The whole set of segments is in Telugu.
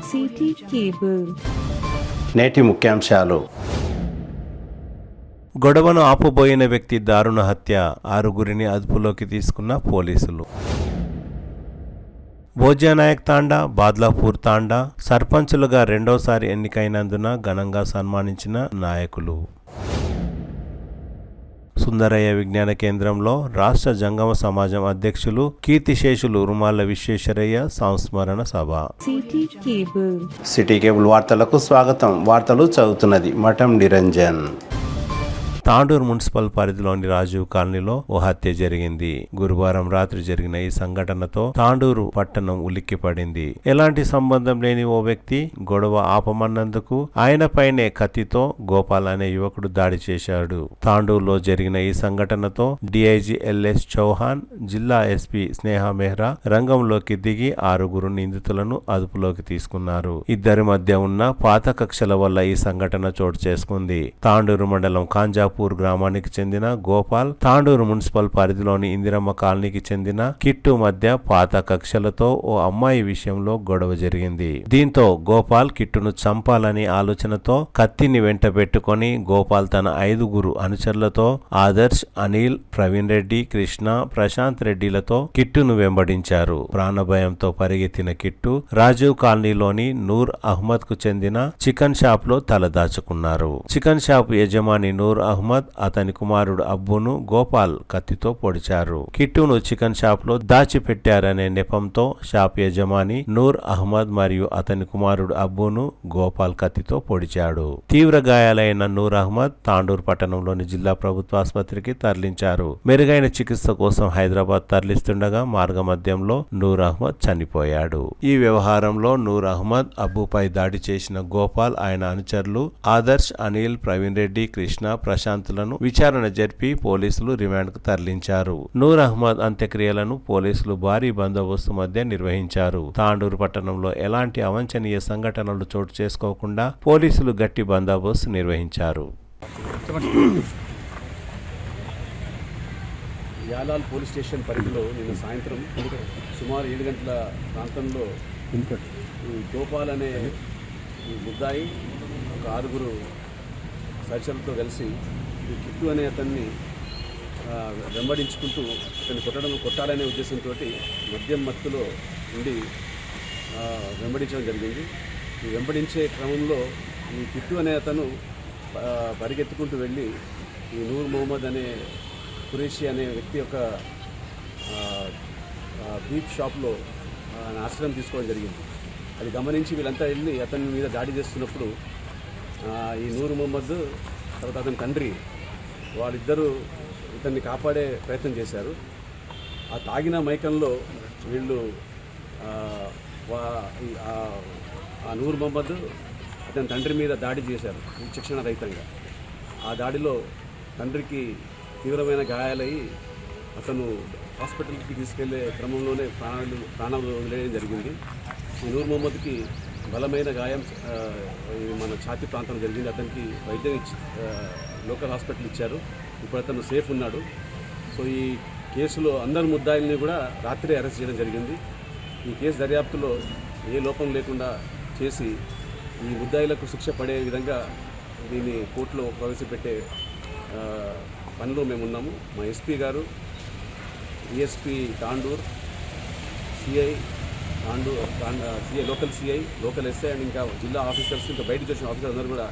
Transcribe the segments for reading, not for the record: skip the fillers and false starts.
City cable. నేటి ముఖ్యాంశాలు. గొడవను ఆపుబోయిన వ్యక్తి దారుణ హత్య, 6గురిని అదుపులోకి తీసుకున్న పోలీసులు. భోజ్యానాయక్ తాండా, బాద్లాపూర్ తాండా సర్పంచులుగా రెండోసారి ఎన్నికైనందున ఘనంగా సన్మానించిన నాయకులు. సుందరయ్య విజ్ఞాన కేంద్రంలో రాష్ట్ర జంగమ సమాజం అధ్యక్షులు కీర్తిశేషులు రుమాల విశ్వేశ్వరయ్య సంస్మరణ సభ. సిటీ కేబుల్ వార్తలకు స్వాగతం. వార్తలు చదువుతున్నది మఠం నిరంజన్. తాండూరు మున్సిపల్ పరిధిలోని రాజీవ్ కాలనీలో ఓ హత్య జరిగింది. గురువారం రాత్రి జరిగిన ఈ సంఘటనతో తాండూరు పట్టణం ఉలిక్కిపడింది. ఎలాంటి సంబంధం లేని ఓ వ్యక్తి గొడవ ఆపమన్నందుకు ఆయనపైనే కత్తితో గోపాల్ అనే యువకుడు దాడి చేశాడు. తాండూరులో జరిగిన ఈ సంఘటనతో డీఐజీ ఎల్ఎస్ చౌహాన్, జిల్లా ఎస్పీ స్నేహ మెహ్రా రంగంలోకి దిగి 6గురు నిందితులను అదుపులోకి తీసుకున్నారు. ఇద్దరి మధ్య ఉన్న పాత కక్షల వల్ల ఈ సంఘటన చోటు చేసుకుంది. తాండూరు మండలం కాంజాపూర్ గ్రామానికి చెందిన గోపాల్, తాండూరు మున్సిపల్ పరిధిలోని ఇందిరమ్మ కాలనీకి చెందిన కిట్టు మధ్య పాత కక్షలతో ఓ అమ్మాయి విషయంలో గొడవ జరిగింది. దీంతో గోపాల్ కిట్టును చంపాలని ఆలోచనతో కత్తిని వెంట పెట్టుకుని గోపాల్ తన 5గురు అనుచరులతో ఆదర్శ్, అనిల్, ప్రవీణ్ రెడ్డి, కృష్ణ, ప్రశాంత్ రెడ్డిలతో కిట్టును వెంబడించారు. ప్రాణభయంతో పరిగెత్తిన కిట్టు రాజీవ్ కాలనీలోని నూర్ అహ్మద్ కు చెందిన చికెన్ షాప్ లో తలదాచుకున్నారు. చికెన్ షాప్ యజమాని నూర్ అహ్మద్, అతని కుమారుడు అబ్బును గోపాల్ కత్తితో పొడిచారు. కిట్టును చికెన్ షాప్ లో దాచిపెట్టారనే నెపంతో షాప్ యజమాని నూర్ అహ్మద్ మరియు అతని కుమారుడు అబ్బును గోపాల్ కత్తితో పొడిచాడు. తీవ్ర గాయాలైన నూర్ అహ్మద్ తాండూరు పట్టణంలోని జిల్లా ప్రభుత్వ ఆసుపత్రికి తరలించారు. మెరుగైన చికిత్స కోసం హైదరాబాద్ తరలిస్తుండగా మార్గమధ్యంలో నూర్ అహ్మద్ చనిపోయాడు. ఈ వ్యవహారంలో నూర్ అహ్మద్, అబ్బుపై దాడి చేసిన గోపాల్, ఆయన అనుచరులు ఆదర్శ్, అనిల్, ప్రవీణ్ రెడ్డి, కృష్ణ, ప్రశాంత్లను విచారణ జరిపి పోలీసులు రిమాండ్కు తరలించారు. నూర్ అహ్మద్ అంత్యక్రియలను పోలీసులు భారీ బందోబస్తు మధ్య నిర్వహించారు. తాండూరు పట్టణంలో ఎలాంటి అవాంఛనీయ సంఘటనలు చోటు చేసుకోకుండా పోలీసులు గట్టి బందోబస్తు నిర్వహించారు. యాలాల్ పోలీస్ స్టేషన్ పరిధిలో నిన్న సాయంత్రం సుమారు 7 గంటల ప్రాంతంలో ఈ గోపాల్ అనే ఈ ముద్దాయి ఒక 6గురు సహచరులతో కలిసి ఈ కిట్టు అనే అతన్ని వెంబడించుకుంటూ అతన్ని కొట్టాలనే ఉద్దేశంతో మద్యం మత్తులో ఉండి వెంబడించడం జరిగింది. ఈ వెంబడించే క్రమంలో ఈ కిట్టు అనే అతను పరిగెత్తుకుంటూ వెళ్ళి ఈ నూర్ మొహమ్మద్ అనే ఖురేషి అనే వ్యక్తి యొక్క బీఫ్ షాప్లో ఆశ్రయం తీసుకోవడం జరిగింది. అది గమనించి వీళ్ళంతా వెళ్ళి అతని మీద దాడి చేస్తున్నప్పుడు ఈ నూర్ మొహమ్మద్ తర్వాత అతని తండ్రి వాళ్ళిద్దరూ ఇతన్ని కాపాడే ప్రయత్నం చేశారు. ఆ తాగిన మైకంలో వీళ్ళు ఆ నూర్ మొహమ్మద్ అతని తండ్రి మీద దాడి చేశారు విచక్షణ రహితంగా. ఆ దాడిలో తండ్రికి తీవ్రమైన గాయాలయ్యి అతను హాస్పిటల్కి తీసుకెళ్లే క్రమంలోనే ప్రాణాలు వదిలేయడం జరిగింది. ఈ నూర్ మొహమ్మద్కి బలమైన గాయం మన ఛాతీ ప్రాంతం జరిగింది. అతనికి వైద్యం లోకల్ హాస్పిటల్ ఇచ్చారు. ఇప్పుడు అతను సేఫ్ ఉన్నాడు. సో ఈ కేసులో అందరు ముద్దాయిల్ని కూడా రాత్రి అరెస్ట్ చేయడం జరిగింది. ఈ కేసు దర్యాప్తులో ఏ లోపం లేకుండా చేసి ఈ ముద్దాయిలకు శిక్ష పడే విధంగా దీన్ని కోర్టులో ప్రవేశపెట్టే పనిలో మేమున్నాము. మా ఎస్పీ గారు, DSP Tandur, CI Tandur, CI local CI, local SI and ఇంకా జిల్లా ఆఫీసర్స్, ఇంకా బయటకు వచ్చిన ఆఫీసర్స్ అందరూ కూడా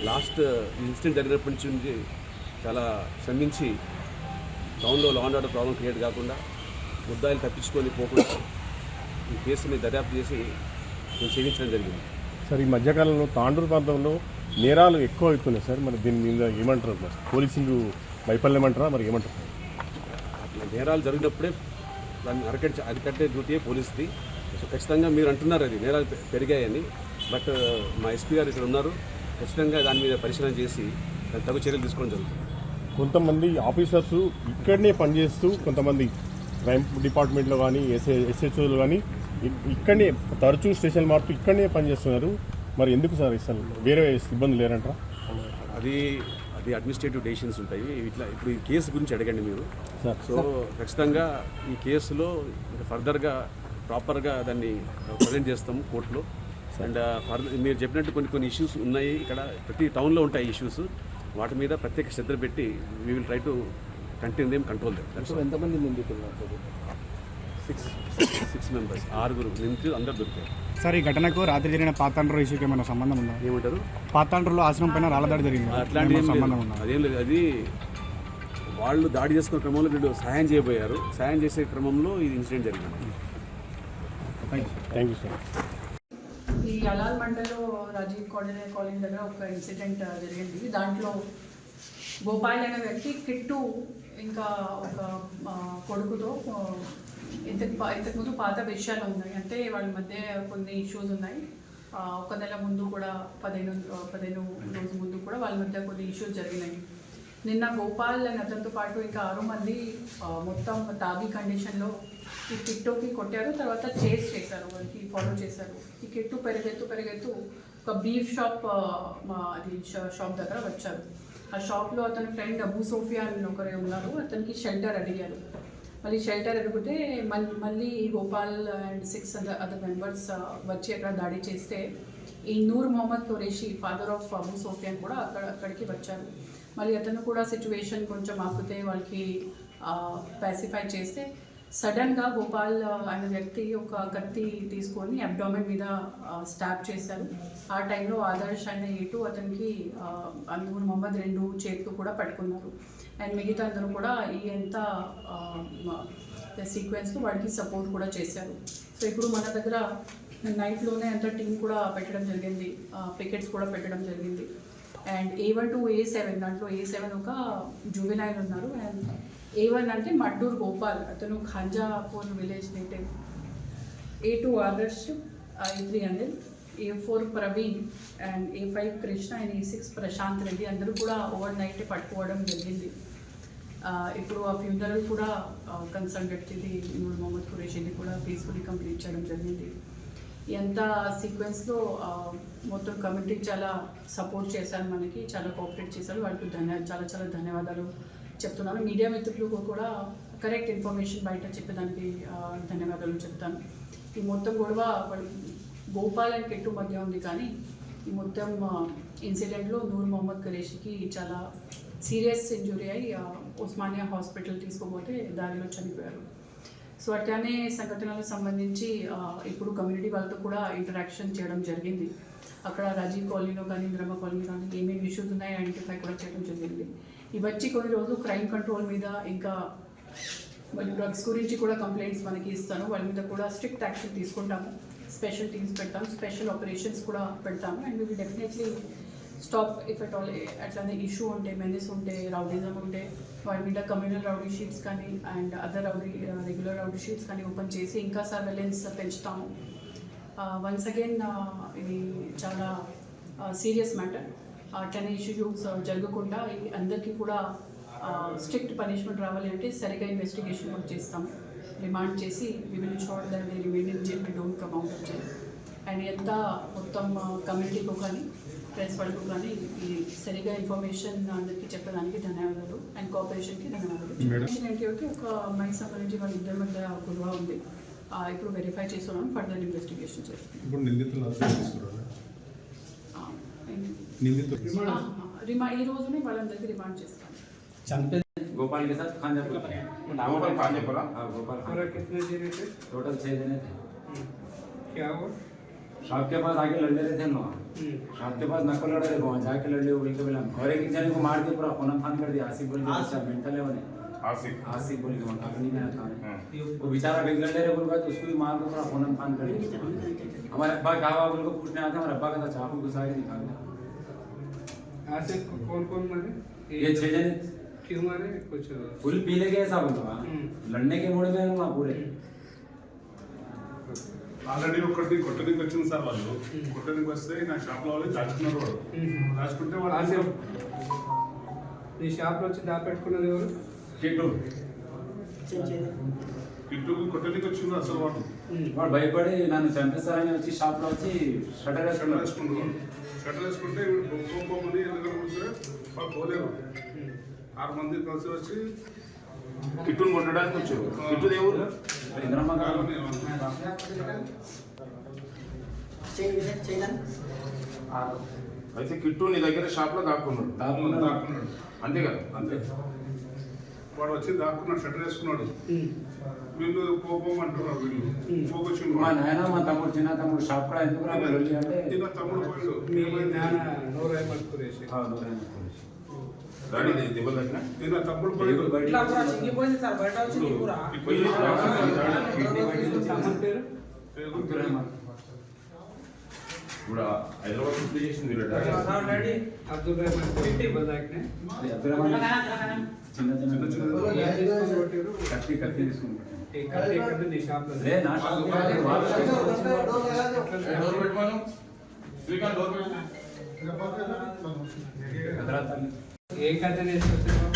లాస్ట్ ఇన్సిడెంట్ జరిగినప్పటి నుంచి చాలా శ్రమించి టౌన్లో law and order problem create కాకుండా ముద్దాయిలు తప్పించుకొని పోకుండా ఈ కేసుని దర్యాప్తు చేసి ఛేదించడం జరిగింది. సార్, ఈ మధ్యకాలంలో తాండూరు ప్రాంతంలో నేరాలు ఎక్కువ అవుతున్నాయి సార్. మరి దీని మీద ఏమంటారు? మరి పోలీసింగ్ వైఫల్యం అంటారా, మరి ఏమంటారు? అట్లా నేరాలు జరిగినప్పుడే దాన్ని అరికట్టే డ్యూటీయే పోలీసుది. సో ఖచ్చితంగా మీరు అంటున్నారు అది నేరాలు పెరిగాయని, బట్ మా ఎస్పీ గారు ఇక్కడ ఉన్నారు. ఖచ్చితంగా దాని మీద పరిశీలన చేసి దాని తగు చర్యలు తీసుకోవడం జరుగుతుంది. కొంతమంది ఆఫీసర్స్ ఇక్కడనే పనిచేస్తూ, కొంతమంది క్రైమ్ డిపార్ట్మెంట్లో కానీ ఎస్హెచ్ఓలు కానీ ఇక్కడనే తరచూ స్టేషన్ మారుతూ ఇక్కడనే పనిచేస్తున్నారు. మరి ఎందుకు సార్ అసలు వేరే సిబ్బంది లేరంటారా? అది అడ్మినిస్ట్రేటివ్ డెసిషన్స్ ఉంటాయి. ఇప్పుడు ఈ కేసు గురించి అడగండి మీరు. సో ఖచ్చితంగా ఈ కేసులో ఇంకా ఫర్దర్గా ప్రాపర్గా దాన్ని ప్రజెంట్ చేస్తాము కోర్టులో. అండ్ ఫర్దర్ మీరు చెప్పినట్టు కొన్ని ఇష్యూస్ ఉన్నాయి ఇక్కడ, ప్రతి టౌన్లో ఉంటాయి ఇష్యూస్. వాటి మీద ప్రత్యేక శ్రద్ధ పెట్టి we will try to continue them, control them. ఎంతమంది నిందితులు? 6 మెంబర్స్, 6 నిందితులు అందరూ దొరికారు. సార్, ఈ ఘటనకు రాత్రి జరిగిన పాతాండ్రు ఇష్యూకి ఏమైనా సంబంధం ఉందా? ఏమంటారు? పాతాండ్రులో ఆశ్రమం పైన రాళ్ళదాడి జరిగింది, అట్లాంటి ఏం సంబంధం లేదు, ఉందా? అదేం లేదు. అది వాళ్ళు దాడి చేసుకునే క్రమంలో వీళ్ళు సహాయం చేయబోయారు. సహాయం చేసే క్రమంలో ఈ ఇన్సిడెంట్ జరిగింది. Thank you sir. ఈ అలాల్ మండల్లో రాజీవ్ కాలనీ దగ్గర ఒక ఇన్సిడెంట్ జరిగింది. దాంట్లో గోపాల్ అనే వ్యక్తి కిట్టు ఇంకా ఒక కొడుకుతో ఇంతకుముందు పాత విషయాలు ఉన్నాయి. అంటే వాళ్ళ మధ్య కొన్ని ఇష్యూస్ ఉన్నాయి. ఒక నెల ముందు కూడా 15 రోజు ముందు కూడా వాళ్ళ మధ్య కొన్ని ఇష్యూస్ జరిగినాయి. నిన్న గోపాల్ అని అతనితో పాటు ఇంకా 6 మంది మొత్తం తాబీ కండిషన్లో ఈ కిట్టుకి కొట్టారు. తర్వాత చేస్ చేశారు, వాళ్ళకి ఫాలో చేశారు. ఈ కిట్టు పెరిగెత్తు ఒక బీఫ్ షాప్ అది షాప్ దగ్గర వచ్చారు. ఆ షాప్లో అతని ఫ్రెండ్ అబూ సోఫియా అని ఒకరే ఉన్నారు. అతనికి షెల్టర్ అడిగారు. మళ్ళీ షెల్టర్ అడిగితే మళ్ళీ గోపాల్ అండ్ 6 అదర్ మెంబర్స్ వచ్చి అక్కడ దాడి చేస్తే ఈ నూర్ మొహమ్మద్ ఖురేషీ, ఫాదర్ ఆఫ్ అబూ సోఫియాన్ కూడా అక్కడికి వచ్చారు. మళ్ళీ అతను కూడా సిచ్యువేషన్ కొంచెం ఆపితే వాళ్ళకి పాసిఫై చేస్తే సడన్గా గోపాల్ అనే వ్యక్తి ఒక కత్తి తీసుకొని అబ్డామెన్ మీద స్టాప్ చేశారు. ఆ టైంలో ఆదర్శ్ అనే ఇటు అతనికి నూర్ మొహమ్మద్ 2 చేతులు కూడా పట్టుకున్నారు. అండ్ మిగతా అందరూ కూడా ఈ ఎంత సీక్వెన్స్లో వాడికి సపోర్ట్ కూడా చేశారు. సో ఇప్పుడు మన దగ్గర నైట్లోనే అంత టీం కూడా పెట్టడం జరిగింది, పికెట్స్ కూడా పెట్టడం జరిగింది. అండ్ A1 to A7, దాంట్లో A7 ఒక జువెనైల్ ఉన్నారు. అండ్ A1 అంటే మడ్డూర్ గోపాల్, అతను Khanjapur village native. A2 Adarsh, A3 Anil, A4 Praveen, and A5 Krishna, and A6 Prashanth Reddy అందరూ కూడా ఓవర్ నైట్ పట్టుకోవడం జరిగింది. ఇప్పుడు ఆ ఫ్యూనరల్ కూడా కన్సర్న్ వ్యక్తిది నూర్ మొహమ్మద్ ఖురేషీని కూడా పీస్ఫుల్లీ కంప్లీట్ చేయడం జరిగింది. ఎంత సీక్వెన్స్లో మొత్తం కమిటీ చాలా సపోర్ట్ చేశారు, మనకి చాలా కోఆపరేట్ చేశారు. వాళ్ళకి చాలా ధన్యవాదాలు చెప్తున్నాను. మీడియా మిత్రులకు కూడా కరెక్ట్ ఇన్ఫర్మేషన్ బయట చెప్పేదానికి ధన్యవాదాలు చెప్తాను. ఈ మొత్తం గొడవ గోపాల్ అండ్ కిట్టు మధ్య ఉంది, కానీ ఈ మొత్తం ఇన్సిడెంట్లో నూర్ మొహమ్మద్ ఖురేషీకి చాలా సీరియస్ ఇంజురీ అయ్యి ఉస్మానియా హాస్పిటల్ తీసుకోపోతే దారిలో చనిపోయారు. సో అట్లానే సంఘటనలకు సంబంధించి ఇప్పుడు కమ్యూనిటీ వాళ్ళతో కూడా ఇంటరాక్షన్ చేయడం జరిగింది. అక్కడ రాజీవ్ కాలనీలో కానీ ఇంద్రమ్మ కాలనీ కానీ ఏమేమి ఇష్యూస్ ఉన్నాయో ఐడెంటిఫై కూడా చేయడం జరిగింది. ఇవి వచ్చి కొన్ని రోజులు క్రైమ్ కంట్రోల్ మీద ఇంకా మళ్ళీ డ్రగ్స్ గురించి కూడా కంప్లైంట్స్ మనకి ఇస్తాను. వాళ్ళ మీద కూడా స్ట్రిక్ట్ యాక్షన్ తీసుకుంటాము. స్పెషల్ టీమ్స్ పెడతాము, స్పెషల్ ఆపరేషన్స్ కూడా పెడతాము. And we definitely stop if at all అట్లానే ఇష్యూ ఉంటే, మెనెస్ ఉంటే, రౌడీజం ఉంటే వాటి మీద కమ్యూనల్ రౌడీ షీట్స్ కానీ and other regular rowdy sheets కానీ ఓపెన్ చేసి ఇంకా సర్వేలెన్స్ పెంచుతాము. వన్స్ అగైన్ ఇది చాలా సీరియస్ మ్యాటర్. అట్లనే ఇష్యూస్ జరగకుండా అందరికీ కూడా స్ట్రిక్ట్ పనిష్మెంట్ రావాలి అంటే సరిగా ఇన్వెస్టిగేషన్ కూడా చేస్తాము. రిమాండ్ చేసి we will ensure that they remain in jail, we don't come out of jail. And ఎంత మొత్తం కమ్యూనిటీకు కానీ ప్రెస్ వాళ్ళకు కానీ ఈ సరిగా ఇన్ఫర్మేషన్ అందరికీ చెప్పడానికి ధన్యవాదాలు అండ్ కోఆపరేషన్కి ధన్యవాదాలు. ఏంటి ఒక అమ్మాయికి సంబంధించి వాళ్ళ ఇద్దరి మధ్య గొడవ ఉంది. ఇప్పుడు వెరిఫై చేస్తున్నాం, ఫర్దర్ ఇన్వెస్టిగేషన్ చేస్తాం. ఈ రోజునే వాళ్ళందరికీ రిమాండ్ చేస్తాం. गोपाल के साथ खांजापुर गोपाल खांजापुरा गोपाल और कितने जने थे? टोटल 6 जने थे। क्या हुआ? शॉप के पास आके लड़ रहे थे हम लोग। शॉप के पास नक्कल लड़ रहे थे, वहाँ जाके लड़ बोल के बोला और एक जने को मार के पूरा फोन फान कर दिया। आसिफ बोल के अच्छा मेंटल है वो आसिफ बोल के वहाँ नहीं मेरा था वो बेचारा बेग लड़ रहे बोल के उसको भी मार के पूरा फोन फान कर दिया। हमारे अब्बा कहा बोल को पूछने आता, हमारे अब्बा का चाकू घुसा के निकाल दिया। आसिफ को कौन मारे? ये 6 जने क्यों मारे? कुछ फुल पीले के ऐसा बोलता लड़ने के मूड में हूँ पूरे। ఆల్రెడీ ఒకటి కొట్టడానికి వచ్చింది సార్. వాళ్ళు కొట్టడానికి వస్తే నా షాప్లో వాళ్ళు దాచుకున్నారు. వాడు దాచుకుంటే వాడు ఆసిఫ్ నీ షాప్లో వచ్చి దాపెట్టుకున్నది ఎవరు? కిట్టుకు కొట్టడానికి వచ్చింది అసలు. వాడు భయపడి నన్ను చంపేస్తారని వచ్చి షాప్లో వచ్చి షటర్ వేసుకుంటున్నాడు. షటర్ వేసుకుంటే పోమని ఎందుకంటే కూర్చొని వాళ్ళు పోలేరు. 6 మంది కలిసి వచ్చి కిట్టును కొట్టడానికి వచ్చారు. కిట్టు దేవుడు ఇంద్రమ్మ కాలనీ అయితే కిట్టు నీ దగ్గర షాప్లో దాక్కున్నాడు దాక్కున్నాడు. అంతే కదా అంతే వాడు వచ్చి దాక్కున్నాడు షట్టర్ వేసుకున్నాడు వీళ్ళు పోమంటున్నారు వీళ్ళు పోకొచ్చి మా నాయన మా తమ్ముడు చిన్న తమ్ముడు షాప్ కూడా ఎందుకు రా మీరు వెళ్ళి అంటే ఇక తమ్ముడు పోయాడు మీ నాన్న నోరాయి పట్టుకునేసి డాడీ దెబ్బలు తగ్గిన నిన్న తమ్ముడు పోయాడు ఇట్లా కూడా చింగిపోయింది సార్ బయట వచ్చి నీకురా పేరు ఇప్పుడు హైదరాబాద్ షిఫ్ట్ చేసింది డాడీ అబ్దుల్ रहमान पेटी बजाकने చిన్న చిన్న కొట్టారు కత్తి తీసుకుంటారు ఇక్కడ నీ షాప్ లో లే నా షాప్ డోర్ పెట్టుకోను శ్రీకాంత్ డోర్ పెట్టు ఏ కథనే వచ్చారు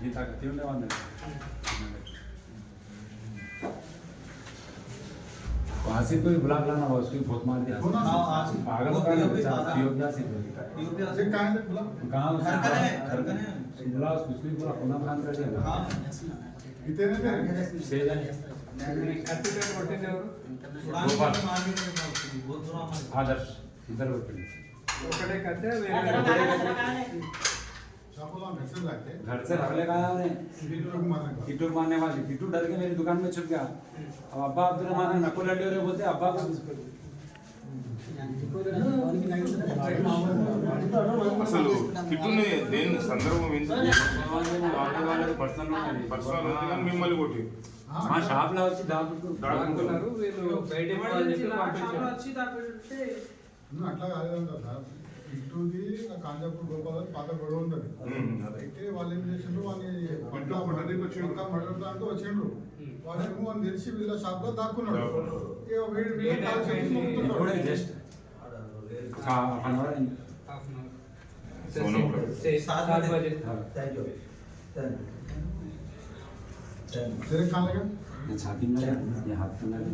నీ కత్తి ఉండేవాడిని आसिफ को भी बुला लाना उसकी बहुत मार दिया पागल हो गया बच्चा योग्य से कहां बुला उसको पूरा पुनः खान कर दिया हां कितने थे से కత్తి పేరు కొట్టింది ఎవరు आदर्श इधर बैठे ఒకటే కత్తే వేరే घर से रख लेगा उन्हें किट्टू मारने वाली किट्टू डर के मेरी दुकान में छुप गया अब अब्बा अब्दुल रहमान नकुल लड्डू रे बोलते अब्बा को అసలు కిట్టుని దేని సందర్భం ఎందుకు पर्सनल పర్సనల్ ఉంది కానీ మిమ్మల్ని కొట్టి మా షాప్ లో వచ్చి దాక్కున్నారు వీళ్ళు బయట వాళ్ళు చెప్పి పంపించారు అట్లా కాలేదంట సార్ ఇటుది కాంజాపూర్ గోపాల్ పాత గొడవ ఉంటుంది అయితే వాళ్ళు ఏం చేసిండ్రు వాళ్ళని మడడానికి వచ్చిండ్రు వాళ్ళేమో వాళ్ళు తెలిసి వీళ్ళ షాప్ లో దాక్కున్నాడు జస్ట్ హాఫ్ అన్ అవర్ से 7 बजे तेरे कहाँ लगा छाती में ये हाथ में लगा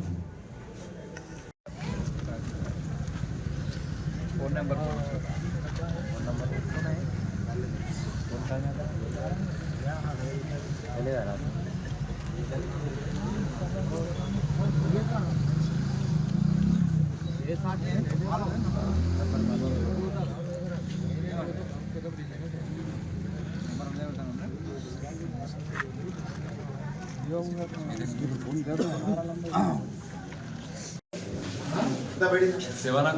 फोन नंबर सेवाना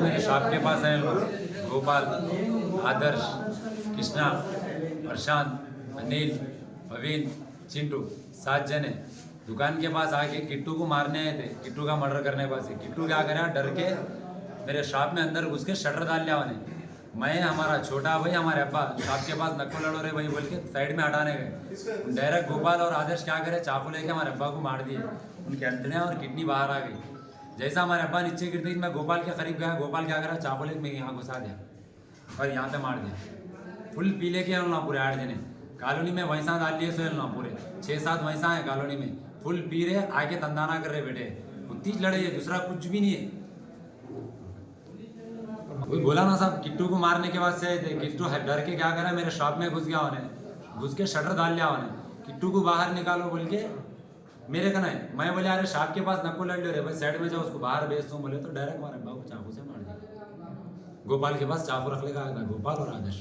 मेरे शॉप के पास है लोग गोपाल आदर्श कृष्णा प्रशांत अनिल पवीन चिंटू 7 जने दुकान के पास आके किट्टू को मारने आए थे किट्टू का मर्डर करने के पास किट्टू क्या करा डर के मेरे शॉप में अंदर घुस के शटर डाल लिया उन्हें मैं हमारा छोटा भाई हमारे अब्बा शॉप के पास नक्को लड़ो रे भाई बोल के साइड में हटाने गए डायरेक्ट गोपाल और आदर्श क्या करे चाकू लेके हमारे अब्बा को मार दिए उनकी अंतड़ियाँ और किडनी बाहर आ गई जैसा हमारे अब्बा नीचे गिरते ही मैं गोपाल के करीब गया गोपाल क्या करा चाकू लेके मैं यहाँ घुसा दिया और यहाँ पे मार दिया फुल पीले के ना पूरे 8 जने कॉलोनी में वैसा डाल लिए सोल ना पूरे 6-7 वैसा है कॉलोनी में फुल पी रहे आके तंदाना कर रहे बेटे उतनी लड़े है दूसरा कुछ भी नहीं है वही बोला ना साहब किट्टू को मारने के बाद से किट्टू डर के क्या करा मेरे शॉप में घुस गया उन्हें घुस के शटर डाल लिया उन्हें किट्टू को बाहर निकालो बोल के मेरे कहना है मैं बोले अरे शॉप के पास नक्को लड़ रहे भाई साइड में जाओ उसको बाहर भेज दूँ बोले तो डायरेक्ट हमारे अब्बा को चाकू से मार दिया गोपाल के पास चाकू रख लेगा गोपाल और आदर्श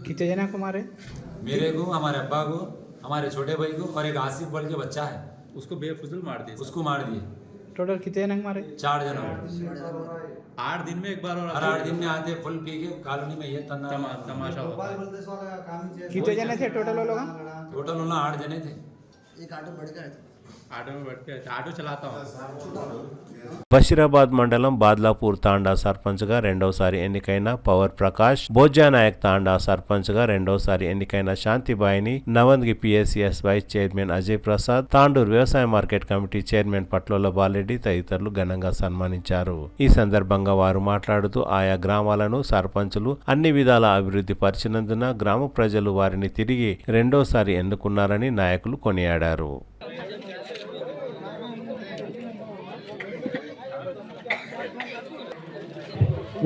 कितने जना को मारे मेरे को हमारे अब्बा को हमारे छोटे भाई को और एक आसिफ बोल के बच्चा है उसको बेफुजल मार दिए उसको मार दिए टोटल कितने जना मारे 4 जनों 8 दिन में एक बार और हर 8 दिन में आते फुल पी के कॉलोनी में ये तमाशा होता है। कितने जने थे टोटल वो लोग टोटल उन्होंने 8 जने थे ऑटो में बैठ के ऑटो चलाता हूँ బషీరాబాద్ మండలం బాద్లాపూర్ తాండా సర్పంచ్గా రెండోసారి ఎన్నికైన పవర్ ప్రకాష్ బోజ్జానాయక్ తాండా సర్పంచ్గా రెండోసారి ఎన్నికైన శాంతిబాయిని Navandgi PSCS vice chairman Ajay Prasad Tandur వ్యవసాయ market committee chairman Patlola Balareddy తదితరులు ఘనంగా సన్మానించారు. ఈ సందర్భంగా వారు మాట్లాడుతూ ఆయా గ్రామాలను సర్పంచులు అన్ని విధాల అభివృద్ధి పరిచినందున గ్రామ ప్రజలు వారిని తిరిగి రెండోసారి ఎన్నుకున్నారని నాయకులు కొనియాడారు.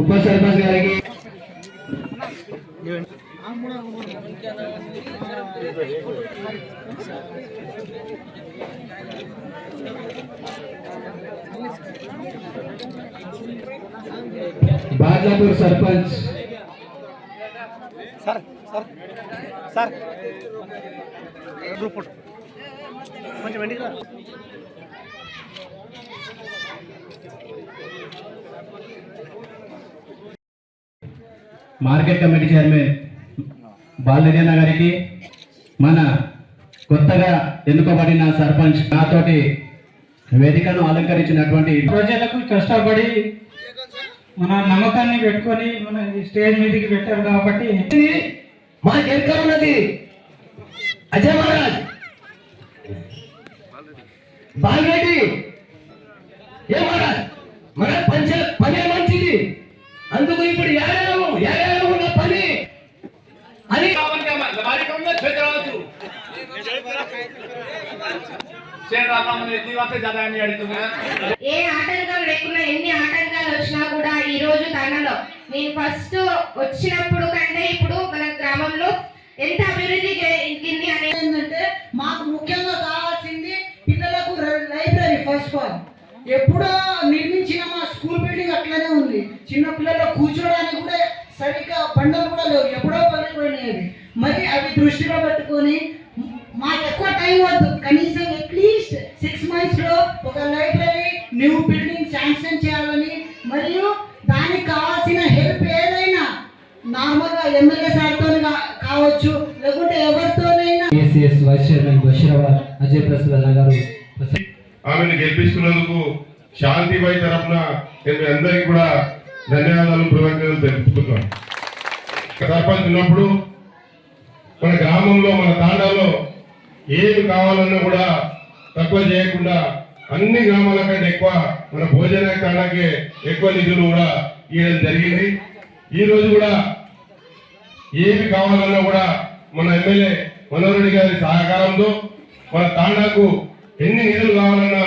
ఉప సర్పంచ్ గారికి Badlapur sarpanch market committee chairman Balareddy గారికి, మన కొత్తగా ఎన్నుకోబడిన సర్పంచ్ నాతోటి వేదికను అలంకరించినటువంటి ప్రజలకు కష్టపడి మన నమ్మకాన్ని పెట్టుకొని మన స్టేజ్ మీదకి పెట్టారు కాబట్టి మా ఎక్కడ ఉన్నది అజయ్ మహారాజ్ బాలరెడ్డి ఏ మహారాజ్ మన పనే మంచిది, అందుకు ఇప్పుడు ఏడాది ఉన్న పని అని ఏ ఆటంకాలు లేకుండా ఎన్ని ఆటంకాలు వచ్చినా కూడా ఈ రోజు తనలో నేను ఫస్ట్ వచ్చినప్పుడు కంటే ఇప్పుడు మన గ్రామంలో ఎంత అభివృద్ధి జరిగింది అనేది ఏంటంటే మాకు ముఖ్యంగా కావాల్సింది పిల్లలకు లైబ్రరీ. ఫస్ట్ ఆఫ్ ఆల్ ఎప్పుడో నిర్మించిన మా స్కూల్ బిల్డింగ్ అట్లనే ఉంది, చిన్న పిల్లలు కూర్చోడానికి కూడా సరిగ్గా బండలు కూడా లేవు, ఎప్పుడో పడిపోయినాయి. మరి అవి దృష్టిలో పెట్టుకొని మాకు ఎక్కువ టైం వద్దు, కనీసం అట్లీస్ట్ 6 months లో ఒక లైబ్రరీ న్యూ బిల్డింగ్ శాంక్షన్ చేయాలని, మరియు దానికి కావాల్సిన హెల్ప్ ఏదైనా నార్మల్గా ఎమ్మెల్యే సార్తో కావచ్చు, లేకుంటే ఎవరితోనైనా. వైస్ చైర్మన్ బషీరాబాద్ అజయ్ ప్రసాద్ అన్న గారు ఆమెను గెలిపిస్తున్నందుకు శాంతిబాయి తరఫున నేను అందరికీ కూడా ధన్యవాదాలు కృతజ్ఞతలు తెలుపుతున్నాను. సర్పంచ్ ఉన్నప్పుడు మన గ్రామంలో మన తాండాలో ఏమి కావాలన్నా కూడా తక్కువ చేయకుండా అన్ని గ్రామాల కంటే ఎక్కువ మన భోజన తాండాకే ఎక్కువ నిధులు కూడా ఇవ్వడం జరిగింది. ఈ రోజు కూడా ఏమి కావాలన్నా కూడా మన ఎమ్మెల్యే మనోహర్ రెడ్డి గారి సహకారంతో మన తాండాకు ఎన్ని నిధులు కావాలన్నా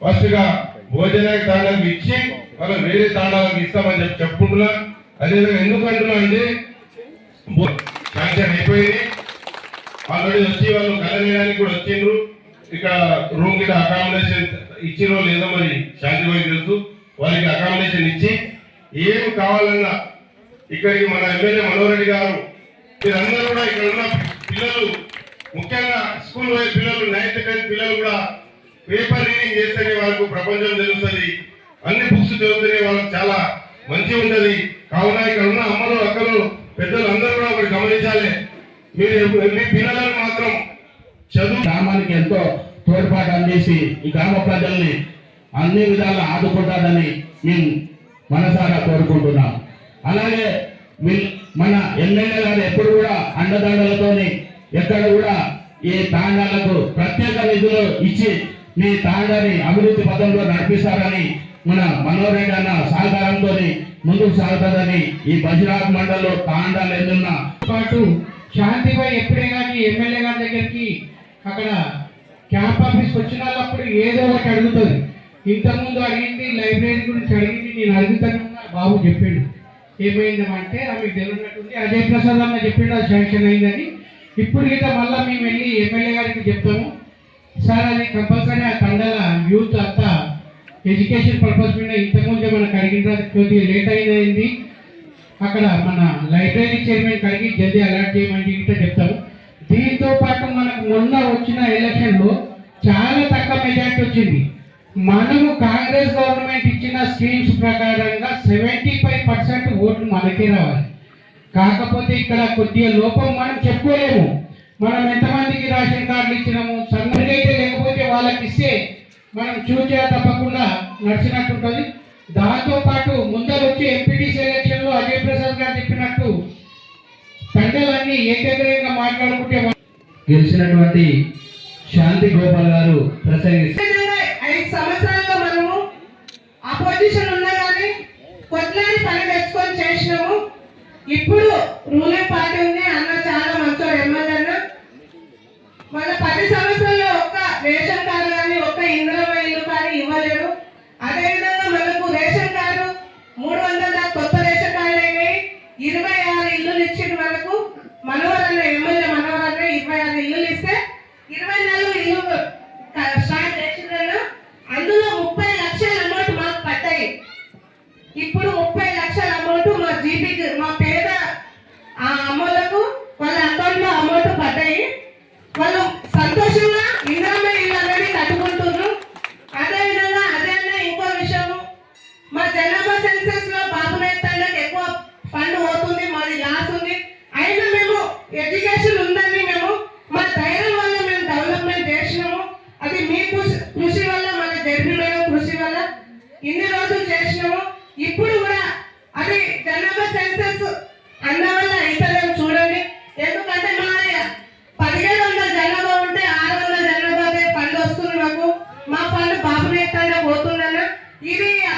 ఫస్ట్ గా భోజనానికి తాండాకు ఇచ్చి వాళ్ళ వేరే తాండాలకు ఇస్తామని చెప్పుకుంటున్నా. అదేవిధంగా ఎందుకు అంటున్నా అంటే శాంక్షన్ అయిపోయింది, ఆల్రెడీ వచ్చి వాళ్ళు కలవేయడానికి కూడా వచ్చిండ్రు. ఇక్కడ రూమ్ కింద అకామిడేషన్ ఇచ్చిరో లేదో మరి శాంతిబాయి తెలుసు. వాళ్ళకి అకామిడేషన్ ఇచ్చి ఏమి కావాలన్నా ఇక్కడికి మన ఎమ్మెల్యే మనోహర్ రెడ్డి గారు మీరందరూ కూడా ఇక్కడ ఉన్న పిల్లలు, ముఖ్యంగా స్కూల్ పోయే పిల్లలు, 9th 10th పిల్లలు కూడా పేపర్ రీడింగ్ చేస్తేనే వాళ్ళకు ప్రపంచం తెలుస్తుంది, అన్ని బుక్స్ చదివితేనే వాళ్ళకి చాలా మంచి ఉంటది. కావున ఇక్కడ ఉన్న అమ్మలు, అక్కలు, పెద్దలు అందరూ కూడా ఒకటి గమనించాలి, మీరు మీ పిల్లలను మాత్రం చదువు. గ్రామానికి ఎంతో తోడ్పాటు అందించి ఈ గ్రామ ప్రజల్ని అన్ని విధాలా ఆదుకుంటారని మేము మనసారా కోరుకుంటున్నాం. అలాగే మన ఎమ్మెల్యే గారు ఎప్పుడు కూడా అండదండలతోని ఎక్కడ కూడా ఈ తాండాలకు ప్రత్యేక నిధులు ఇచ్చి మీ తాండాని అభివృద్ధి పథంలో నడిపిస్తారని మన మనోహర్ రెడ్డి అన్న సహకారంతో ముందుకు సాగుతుందని ఈ బజిరాజ్ మండలంలో తాండాలు ఎన్నున్నా పాటు శాంతిబాయి ఎప్పుడే కానీ ఎమ్మెల్యే గారి దగ్గరికి అక్కడ క్యాంప్ ఆఫీస్కి వచ్చిన వాళ్ళప్పుడు ఏదో ఒకటి అడుగుతుంది. ఇంతకుముందు అడిగింది లైబ్రరీ గురించి అడిగింది, నేను అడుగుతాను బాబు చెప్పిండు. ఏమైందంటే ఆమెకు తెలియనట్టుంది, అజయ్ ప్రసాద్ అన్న చెప్పిండు అది శాంక్షన్ అయిందని. ఇప్పుడు గిట్ట మళ్ళీ మేము వెళ్ళి ఎమ్మెల్యే గారికి చెప్తాము, సార్ అది కంపల్సరీ ఆ తండల యూత్ అంతా ఎడ్యుకేషన్ పర్పస్ మీద ఇంతకుముందే మనకు అడిగిన కొద్దిగా లేట్ అయింది, అక్కడ మన లైబ్రరీ చైర్మన్ కడిగి జల్దీ అలర్ట్ చేయమని గిట్ట చెప్తాము. దీంతో పాటు మనకు మొన్న వచ్చిన ఎలక్షన్లో చాలా తక్కువ మెజార్టీ వచ్చింది. మనము కాంగ్రెస్ గవర్నమెంట్ ఇచ్చిన స్కీమ్స్ ప్రకారంగా 75% ఓట్లు మనకే రావాలి. కాకపోతే ఇక్కడ కొద్దిగా లోపం మనం చెప్పుకోలేము. మనం ఎంతమందికి రేషన్ కార్డులు ఇచ్చినాము, సన్నగైతే లేకపోతే వాళ్ళకి ఇస్తే మనం చూచే తప్పకుండా నడిచినట్టుంటుంది. దాంతో పాటు ముందర వచ్చే ఎంపీటీసీ ఎలక్షన్లో అజయ్ ప్రసాద్ గారు చెప్పినట్టు తండ్రులన్నీ ఏకగ్రీవంగా మాట్లాడుకుంటే గెలిచినటువంటి శాంతి గోపాల్ గారు ప్రసంగిస్తారు. 5 సంవత్సరాల్లో మనము అపోజిషన్ ఉన్నా కానీ కొట్లాడి పని తెచ్చుకొని చేసినాము. ఇప్పుడు రూలింగ్ పార్టీ ఉంది అన్న, చాలా మంచోడు ఎమ్మెల్యే అన్న. మన 10 సంవత్సరాల్లో ఒక్క రేషన్ కార్డు కానీ ఒక్క ఇందిరమ్మ ఇల్లు కానీ ఇవ్వలేరు. అదేవిధంగా మనకు రేషన్ కార్డు 300 దాకా కొత్త రేషన్ కార్డులు అయినాయి. 26 ఇల్లులు ఇచ్చిండు మనకు మనోహర్ అన్న, ఎమ్మెల్యే మనోహర్ అన్న 26 ఇల్లులు ఇస్తే 24 ఇల్లు స్టార్ట్ చేసిండ్రు. అందులో 30 లక్షల అమౌంట్ మాకు పట్టాయి.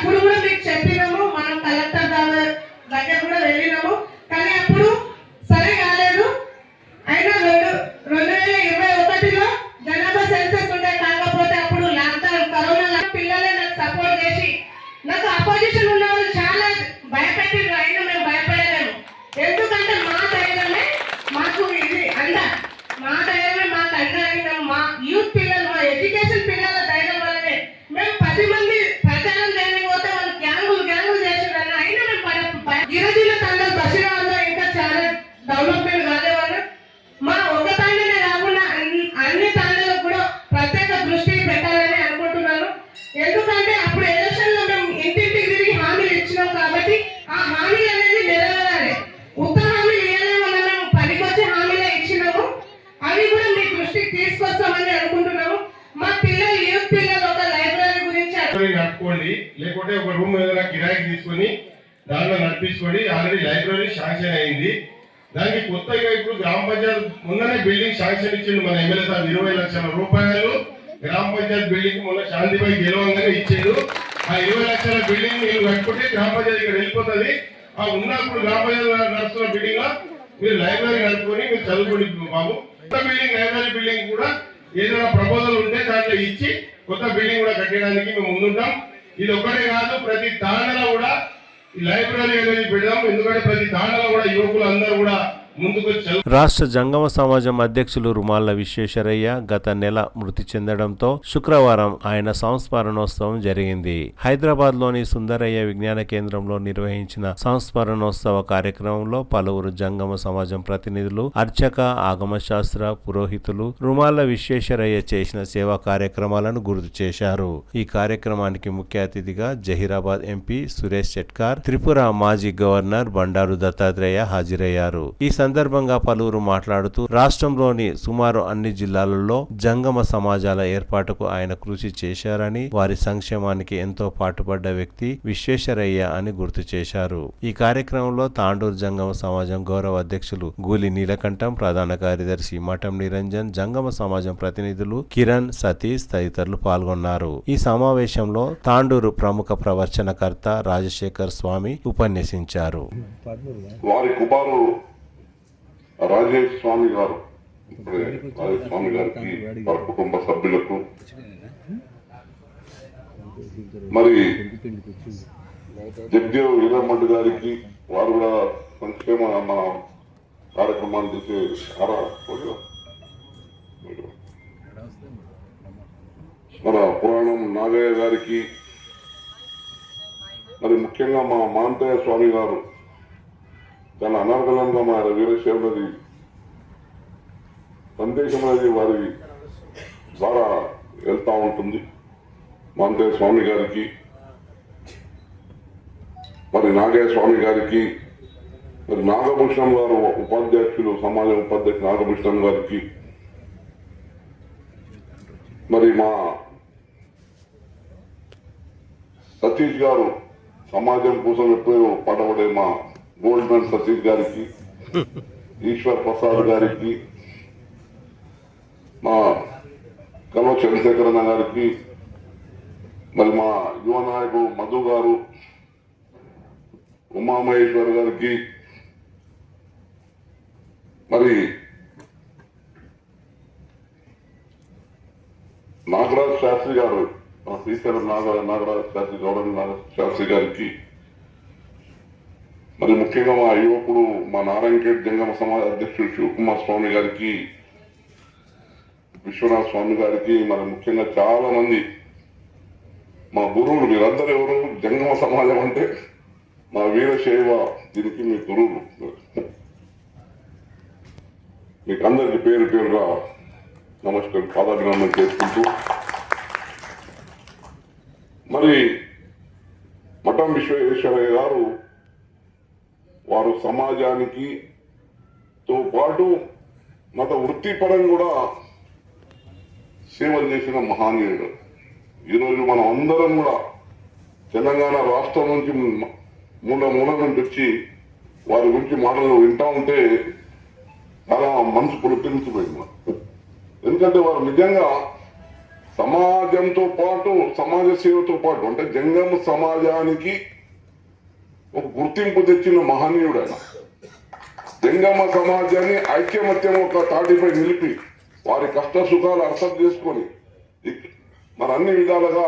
అప్పుడు కూడా మీకు చెప్పినాము, మనం కలెక్టర్ దగ్గర కూడా వెళ్ళినాము, కానీ అప్పుడు సరే కాలేదు. అయినా 2021లో జనాభా సెన్సస్ ఉండే, కాకపోతే అప్పుడు లాక్డౌన్ కరోనా పిల్లలే నాకు సపోర్ట్ చేసి, నాకు అపోజిషన్ ఉన్న వాళ్ళు చాలా భయపెట్టిండ్రు. అయినా మేము భయపడలేము, ఎందుకంటే మా ధైర్యమే మాకు ఇది అండ, మా ధైర్యమే మాకు అండ అయినాం. మా యూత్ పిల్లలు, మా ఎడ్యుకేషన్ పిల్లల ధైర్యం వల్లనే మేము 10 మంది ప్రచారం చేయకపోతే వాళ్ళు గ్యాంగులు చేసేవాళ్ళు. అయినా మేము గిరిజన తండ్రులు బషీరాబాద్లో ఇంకా చాలా డెవలప్మెంట్ కాలేవాళ్ళు. మా ఒక తండ్రినే కాకుండా అన్ని తండ్రులకు కూడా ప్రత్యేక దృష్టి పెట్టాలని అనుకుంటున్నాను. ఎందుకంటే అప్పుడు ఎలక్షన్ లో మేము ఇంటింటికి తిరిగి హామీలు ఇచ్చినాం కాబట్టి ఆ హామీలు అనేది నెరవేరాలి. ఉత్తర హామీలు ఇవ్వలేము, మేము పనికొచ్చే హామీలే ఇచ్చినాము. అవి కూడా మీ దృష్టికి తీసుకొస్తామని అనుకుంటున్నాము. మా పిల్లలు, యూత్ పిల్లలు ఒక లైబ్రరీ గురించి నడుపుకోండి, లేకుంటే ఒక రూమ్ ఏదైనా కిరాయికి తీసుకొని దాంట్లో నడిపించుకోండి. ఆల్రెడీ లైబ్రరీ శాంక్షన్ అయింది. దానికి కొత్తగా ఇప్పుడు గ్రామ పంచాయతీ మొన్ననే బిల్డింగ్ శాంక్షన్ ఇచ్చిండు మన ఎమ్మెల్యే సార్. 20 లక్షల రూపాయలు గ్రామ పంచాయతీ బిల్డింగ్ మొన్న శాంతిబాయి గెలవంగానే ఇచ్చిండు. ఆ 20 లక్షల బిల్డింగ్ మీరు కట్టుకుంటే గ్రామ పంచాయతీ ఇక్కడ వెళ్ళిపోతుంది. ఆ ఉన్నప్పుడు గ్రామ పంచాయతీ నడుస్తున్న బిల్డింగ్ లో మీరు లైబ్రరీ నడుపుకొని మీరు చదువుకోండి బాబు. కొత్త బిల్డింగ్, లైబ్రరీ బిల్డింగ్ కూడా ఏదైనా ప్రపోజల్ ఉంటే దాంట్లో ఇచ్చి కొత్త బిల్డింగ్ కూడా కట్టడానికి మేము ముందుంటాం. ఇది ఒక్కటే కాదు, ప్రతి తాండలో కూడా ఈ లైబ్రరీ అనేది పెడదాం. ఎందుకంటే ప్రతి తాండలో కూడా యువకులు అందరూ కూడా రాష్ట్ర జంగమ సమాజం అధ్యక్షులు రుమాళ్ల విశ్వేశ్వరయ్య గత నెల మృతి చెందడంతో శుక్రవారం ఆయన సంస్మరణోత్సవం జరిగింది. హైదరాబాద్ లోని సుందరయ్య విజ్ఞాన కేంద్రంలో నిర్వహించిన సంస్మరణోత్సవ కార్యక్రమంలో పలువురు జంగమ సమాజం ప్రతినిధులు, అర్చక, ఆగమశాస్త్ర పురోహితులు రుమాళ్ల విశ్వేశ్వరయ్య చేసిన సేవా కార్యక్రమాలను గుర్తు చేశారు. ఈ కార్యక్రమానికి ముఖ్య అతిథిగా జహీరాబాద్ ఎంపీ సురేష్ షెట్కార్, త్రిపుర మాజీ గవర్నర్ బండారు దత్తాత్రేయ హాజరయ్యారు. ఈ సందర్భంగా పలువురు మాట్లాడుతూ రాష్ట్రంలోని సుమారు అన్ని జిల్లాలలో జంగమ సమాజాల ఏర్పాటుకు ఆయన కృషి చేశారని, వారి సంక్షేమానికి ఎంతో పాటుపడ్డ వ్యక్తి విశ్వేశ్వరయ్య అని గుర్తు చేశారు. ఈ కార్యక్రమంలో తాండూరు జంగమ సమాజం గౌరవ అధ్యక్షులు గూలి నీలకంఠం, ప్రధాన కార్యదర్శి మఠం నిరంజన్, జంగమ సమాజం ప్రతినిధులు కిరణ్, సతీష్ తదితరులు పాల్గొన్నారు. ఈ సమావేశంలో తాండూరు ప్రముఖ ప్రవచనకర్త రాజశేఖర్ స్వామి ఉపన్యసించారు. వారి కుమారు రాజేష్ స్వామి గారు, రాజేష్ స్వామి గారికి, వారి కుటుంబ సభ్యులకు, మరి జగ్దేవ్ వీరమ్మడ్డి గారికి, వారు కూడా సంక్షేమ మన కార్యక్రమాలు చేసే మన పురాణం నాగయ్య గారికి, మరి ముఖ్యంగా మా మాంతయ్య స్వామి గారు చాలా అనర్గళంగా మా వీరశైవులది సందేశం అనేది వారి ద్వారా వెళ్తూ ఉంటుంది. మాంతయ్య స్వామి గారికి, మరి నాగయ్య స్వామి గారికి, మరి నాగభూషణం గారు ఉపాధ్యక్షులు, సమాజం ఉపాధ్యక్షులు నాగభూషణం గారికి, మరి మా సతీష్ గారు సమాజం కోసం ఎప్పుడూ పాటపడే మా గోల్డ్ మ్యాన్ సతీష్ గారికి, ఈశ్వర్ ప్రసాద్ గారికి, మా కల్వ చంద్రశేఖరన్న గారికి, మరి మా యువ నాయకుడు మధు గారు, ఉమామహేశ్వర్ గారికి, మరి నాగరాజ్ శాస్త్రి గారు, శ్రీశైలం నాగరాజ్ శాస్త్రి, గౌరవ శాస్త్రి గారికి, మరి ముఖ్యంగా మా యువకుడు మా నారాయణఖేడ్ జంగమ సమాజ అధ్యక్షుడు శివకుమార్ స్వామి గారికి, విశ్వనాథ్ స్వామి గారికి, మరి ముఖ్యంగా చాలా మంది మా గురువులు, మీరందరూ ఎవరు జంగమ సమాజం అంటే మా వీరశైవ దీనికి మీ గురువులు. మీకు అందరికి పేరు పేరుగా నమస్కారం, పాదాభినందన చేసుకుంటూ, మరి మఠం విశ్వేశ్వరయ్య గారు వారు సమాజానికి తో పాటు మత వృత్తిపరంగా కూడా సేవలు చేసిన మహానీయుడు. ఈరోజు మనం అందరం కూడా తెలంగాణ రాష్ట్రం నుంచి మూల నుంచి వచ్చి వారి గురించి మాటలు వింటా ఉంటే చాలా మనసు పులకించిపోయింది. ఎందుకంటే వారు నిజంగా సమాజంతో పాటు సమాజ సేవతో పాటు అంటే జంగమ సమాజానికి ఒక గుర్తింపు తెచ్చిన మహనీయుడు ఆయన. జంగమ సమాజాన్ని ఐక్యమత్యం ఒక తాటిపై నిలిపి వారి కష్ట సుఖాలు అర్థం చేసుకొని మరి అన్ని విధాలుగా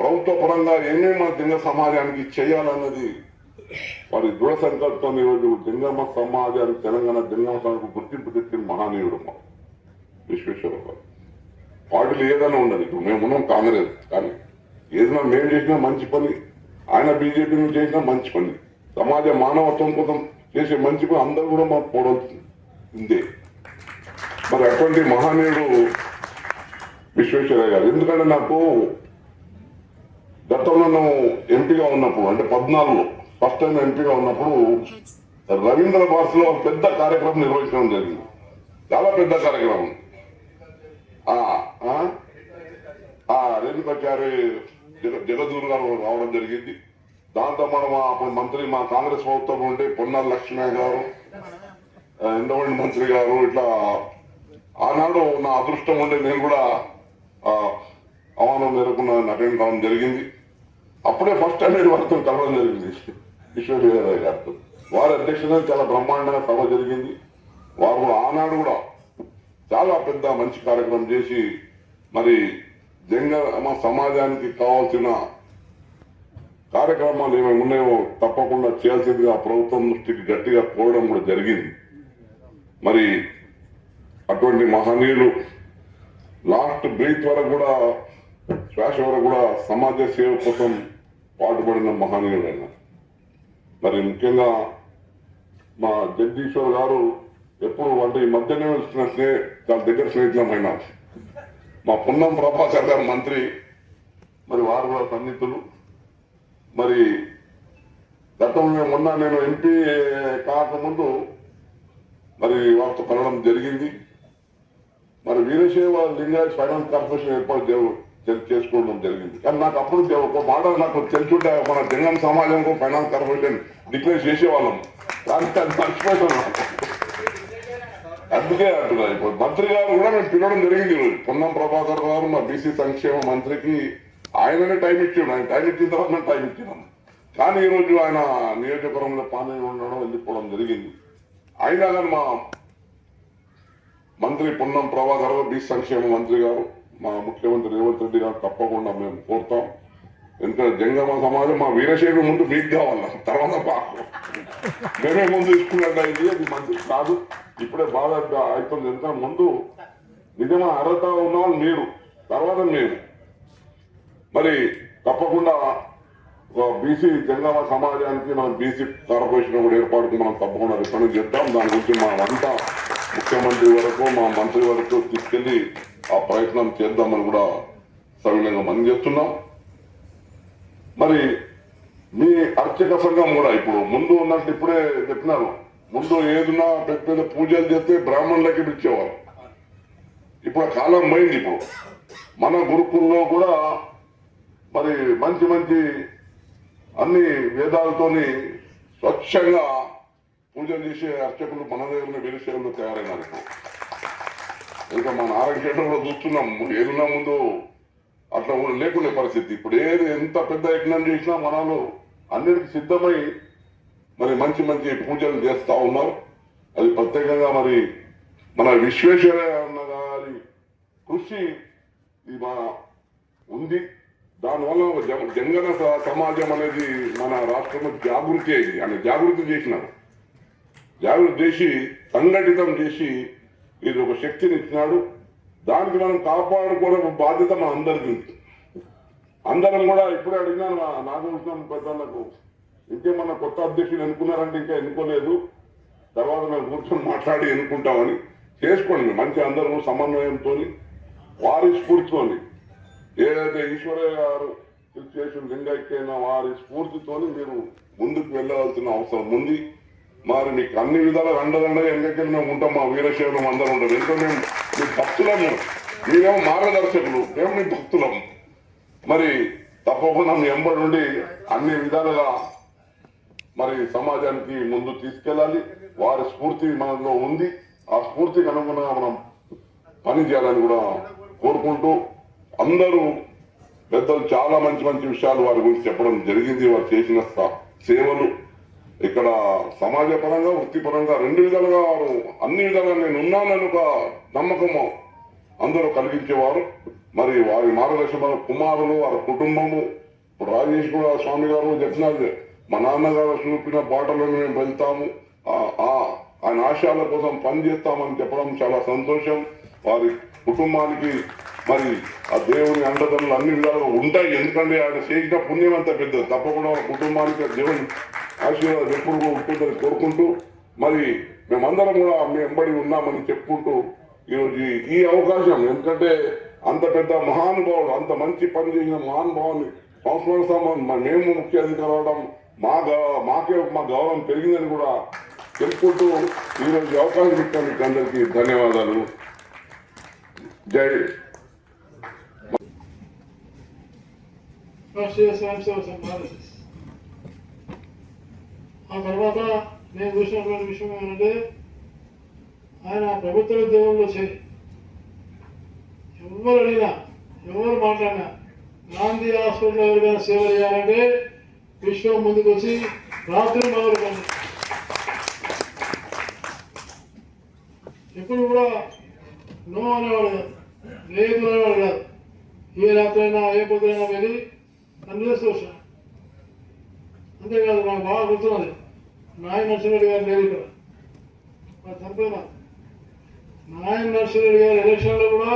ప్రభుత్వ పరంగా ఏమేమి మన జంగ సమాజానికి చేయాలన్నది వారి దృఢ సంకల్పం. ఈరోజు జంగమ సమాజానికి తెలంగాణ జంగమ సమాజానికి గుర్తింపు తెచ్చిన మహనీయుడు విశ్వేశ్వరరావు గారు. పార్టీలు ఏదైనా ఉండదు, ఇప్పుడు మేము ఉన్నాం కాంగ్రెస్, కానీ ఏదైనా మేము చేసినా మంచి పని, ఆయన బీజేపీ చేసినా మంచి పని, సమాజ మానవత్వం కోసం చేసే మంచి పని అందరూ కూడా మాకు పోవడం. మరి అటువంటి మహనీయుడు విశ్వేశ్వరయ్య గారు. ఎందుకంటే నాకు గతంలో నేను ఎంపీగా ఉన్నప్పుడు అంటే 14లో ఫస్ట్ టైం ఎంపీగా ఉన్నప్పుడు రవీంద్ర భారతిలో ఒక పెద్ద కార్యక్రమం నిర్వహించడం జరిగింది. చాలా పెద్ద కార్యక్రమం. రేణుకాచారి జగదూర్ గారు రావడం జరిగింది. దాంతో మనం అప్పుడు మంత్రి మా కాంగ్రెస్ ప్రభుత్వం ఉంటే పొన్నాల లక్ష్మయ్య గారు, ఎండవండి మంత్రి గారు, ఇట్లా ఆనాడు నా అదృష్టం ఉంటే నేను కూడా ఆహ్వానం మేరకు అటెండ్ కావడం జరిగింది. అప్పుడే ఫస్ట్ టైం నేను వారితో కలవడం జరిగింది విశ్వేశ్వరయ్య గారితో. వారి అధ్యక్షతన చాలా బ్రహ్మాండంగా సభ జరిగింది. వారు ఆనాడు కూడా చాలా పెద్ద మంచి కార్యక్రమం చేసి మరి జంగమ సమాజానికి కావాల్సిన కార్యక్రమాలు ఏమేమి ఉన్నాయో తప్పకుండా చేయాల్సిందిగా ప్రభుత్వం దృష్టికి గట్టిగా కోరడం కూడా జరిగింది. మరి అటువంటి మహనీయులు లాస్ట్ బ్రీత్ వరకు కూడా శ్వాస వరకు కూడా సమాజ సేవ కోసం పాటుపడిన మహనీయుడు ఆయన. మరి ముఖ్యంగా మా జగదీశ్వర్ గారు ఎప్పుడు అంటే ఈ మధ్యనే వచ్చిన చాలా దగ్గర స్నేహితులమైన మా పున్నం ప్రభాకర్ గారు మంత్రి, మరి వారు కూడా సన్నిహితులు. మరి గతంలో మొన్న నేను ఎంపీ కాకముందు మరి వారితో కలవడం జరిగింది. మరి వీరశైవ లింగాయత్ ఫైనాన్స్ కార్పొరేషన్ ఏర్పాటు చేసుకోవడం జరిగింది. కానీ నాకు అప్పుడు ఒక మాట నాకు తెలుసుంటే మన జంగం సమాజంకు ఫైనాన్స్ కార్పొరేషన్ డిక్లేర్ చేసేవాళ్ళం, కానీ అది మర్చిపోతున్నాం. అందుకే అంటున్నా ఇప్పుడు మంత్రి గారు కూడా మేము పిలవడం జరిగింది. ఈరోజు పొన్నం ప్రభాకర్ గారు మా బీసీ సంక్షేమ మంత్రికి ఆయననే టైం ఇచ్చాడు. ఆయన టైం ఇచ్చిన తర్వాత మేము టైం ఇచ్చినాం. కానీ ఈరోజు ఆయన నియోజకవర్గంలో పానీ ఉండడం వెళ్ళిపోవడం జరిగింది. అయినా కానీ మా మంత్రి పొన్నం ప్రభాకర్ గారు బీసీ సంక్షేమ మంత్రి గారు మా ముఖ్యమంత్రి రేవంత్ రెడ్డి గారు తప్పకుండా మేము కోరుతాం. ఎందుకంటే జంగమ సమాజం మా వీరశైవం ముందు మీకు కావాల, తర్వాత పాకు మేమే ముందు తీసుకున్నట్టు అది మంచిది కాదు. ఇప్పుడే బాగా అవుతుంది. ఎందుకంటే ముందు నిజమైన అర్హత ఉన్నవాళ్ళు మీరు, తర్వాత మీరు. మరి తప్పకుండా బీసీ జంగమ సమాజానికి మనం బీసీ కార్పొరేషన్ కూడా ఏర్పాటుకు మనం తప్పకుండా రికమెండ్ చేద్దాం. దాని గురించి మనం అంతా ముఖ్యమంత్రి వరకు మా మంత్రి వరకు తీసుకెళ్లి ఆ ప్రయత్నం చేద్దామని కూడా సవినయంగా మనం చేస్తున్నాం. మరి మీ అర్చక సంఘం కూడా ఇప్పుడు ముందు ఉన్నట్టు ఇప్పుడే చెప్పినారు, ముందు ఏదున్నా పెద్ద పూజలు చేస్తే బ్రాహ్మణులకి పిలిచేవారు. ఇప్పుడు కాలం పోయింది. ఇప్పుడు మన గురుకుల్లో కూడా మరి మంచి మంచి అన్ని వేదాలతోని స్వచ్ఛంగా పూజలు చేసే అర్చకులు మన దగ్గర వీరశైవంలో తయారైనారు. ఇంకా మన ఆరోగ్యంలో చూస్తున్నాం, ఏదున్నా ముందు అట్లా లేకుండే పరిస్థితి. ఇప్పుడు ఏది ఎంత పెద్ద యజ్ఞం చేసినా మనలో అన్నిటికీ సిద్ధమై మరి మంచి మంచి పూజలు చేస్తూ ఉన్నారు. అది ప్రత్యేకంగా మరి మన విశ్వేశ్వరయ్య గారి కృషి మన ఉంది. దానివల్ల జంగన సమాజం అనేది మన రాష్ట్రంలో జాగృతి అయింది. ఆయన జాగృతి చేసినారు. జాగృతి చేసి సంఘటితం చేసి ఇది ఒక శక్తిని ఇచ్చినాడు. దానికి మనం కాపాడుకోవడం బాధ్యత మన అందరికీ ఉంది. అందరం కూడా ఇప్పుడే అడిగినాను మా నాగభూషణం పెద్దలకు, ఇంకేమన్నా కొత్త అధ్యక్షులు ఎన్నుకున్నారంటే ఇంకా ఎన్నుకోలేదు, తర్వాత మేము కూర్చొని మాట్లాడి ఎన్నుకుంటామని. చేసుకోండి మంచి అందరూ సమన్వయంతో వారి స్ఫూర్తితోని ఏదైతే ఈశ్వరయ్య గారు చేసిన లింగైక్యైనా వారి స్ఫూర్తితోని మీరు ముందుకు వెళ్ళవలసిన అవసరం ఉంది. మరి మీకు అన్ని విధాలుగా అండదండగా ఎందుకంటే మేము ఉంటాం, మా వీరశైవం అందరం ఉంటాం. ఎందుకంటే మేము మీ భక్తులము, మీరేమో మార్గదర్శకులు, మేము మీ భక్తులము. మరి తప్పకుండా మీ ఎంబడి నుండి అన్ని విధాలుగా మరి సమాజానికి ముందు తీసుకెళ్ళాలి. వారి స్ఫూర్తి మనలో ఉంది. ఆ స్ఫూర్తికి అనుగుణంగా మనం పని చేయాలని కూడా కోరుకుంటూ అందరూ పెద్దలు చాలా మంచి మంచి విషయాలు వారి గురించి చెప్పడం జరిగింది. వారు చేసిన సేవలు ఇక్కడ సమాజ పరంగా వృత్తిపరంగా 2 విధాలుగా వారు అన్ని విధాలుగా నేను ఉన్నానని ఒక నమ్మకము అందరూ కలిగించేవారు. మరి వారి మార్గదర్శన కుమారులు వారి కుటుంబము, ఇప్పుడు రాజేష్ కూడా స్వామి గారు చెప్పినది, మా నాన్నగారు చూపిన బాటలను మేము వెళ్తాము, ఆయన ఆశయాల కోసం పనిచేస్తామని చెప్పడం చాలా సంతోషం. వారి కుటుంబానికి మరి ఆ దేవుని అండదండలు అన్ని విధాలుగా ఉంటాయి. ఎందుకంటే ఆయన చేసిన పుణ్యం అంత పెద్దది. తప్పకుండా కుటుంబానికి దేవుని ఆశీర్వాదం ఎప్పుడు ఉంటుందని కోరుకుంటూ మరి మేమందరం కూడా మీ వెంబడి ఉన్నామని చెప్పుకుంటూ ఈరోజు ఈ అవకాశం, ఎందుకంటే అంత పెద్ద మహానుభావుడు, అంత మంచి పని చేసిన మహానుభావుని సంస్మరిస్తామని మేము ముఖ్య అధికారులు అవడం మాకే మా గౌరవం పెరిగిందని కూడా చెప్పుకుంటూ ఈరోజు అవకాశం ఇచ్చినందుకు అందరికీ ధన్యవాదాలు. జై రాష్ట్రీయ స్వయం సేవ సంఘ RSS. ఆ తర్వాత నేను చూసినటువంటి విషయం ఏమంటే ఆయన ప్రభుత్వ ఉద్యోగంలో చేరి ఎవరు అడిగినా ఎవరు మాట్లాడినా గాంధీ హాస్పిటల్లో ఎవరికైనా సేవ చేయాలంటే విశ్వం ముందుకు వచ్చి రాత్రి మొదలు పని ఎప్పుడు కూడా నో అనేవాడు కాదు, లేదు అనేవాడు కాదు. ఏ రాత్రి అయినా ఏ పొద్దునైనా వెళ్ళి పనిచేస్తూ వచ్చాను. అంతేకాదు నాకు బాగా గుర్తున్నది, నాయన నరసింహరెడ్డి గారు లేదు ఇక్కడ, మరి చనిపోయినా నాయన నరసింహరెడ్డి గారి ఎలక్షన్లో కూడా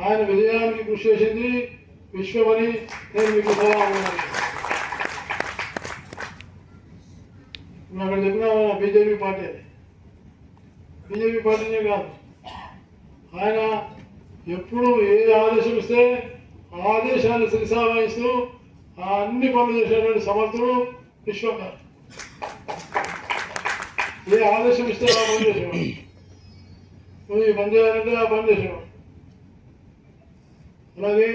ఆయన విజయానికి కృషి చేసింది విశ్వమని నేను మీకు సలహా ఉన్నాను. అక్కడ చెప్పిన బీజేపీ పార్టీ, అది బీజేపీ పార్టీనే కాదు, ఆయన ఎప్పుడు ఏ ఆదేశం ఇస్తే ఆ ఆదేశాన్ని శిరసావహిస్తూ అన్ని పనులు చేసినటువంటి సమర్థుడు విశ్వం గారు. ఏ ఆదేశం ఇస్తే ఆ పని చేసేవాడు, నువ్వు ఈ పని చేయాలంటే ఆ పని చేసేవాడు. అలాగే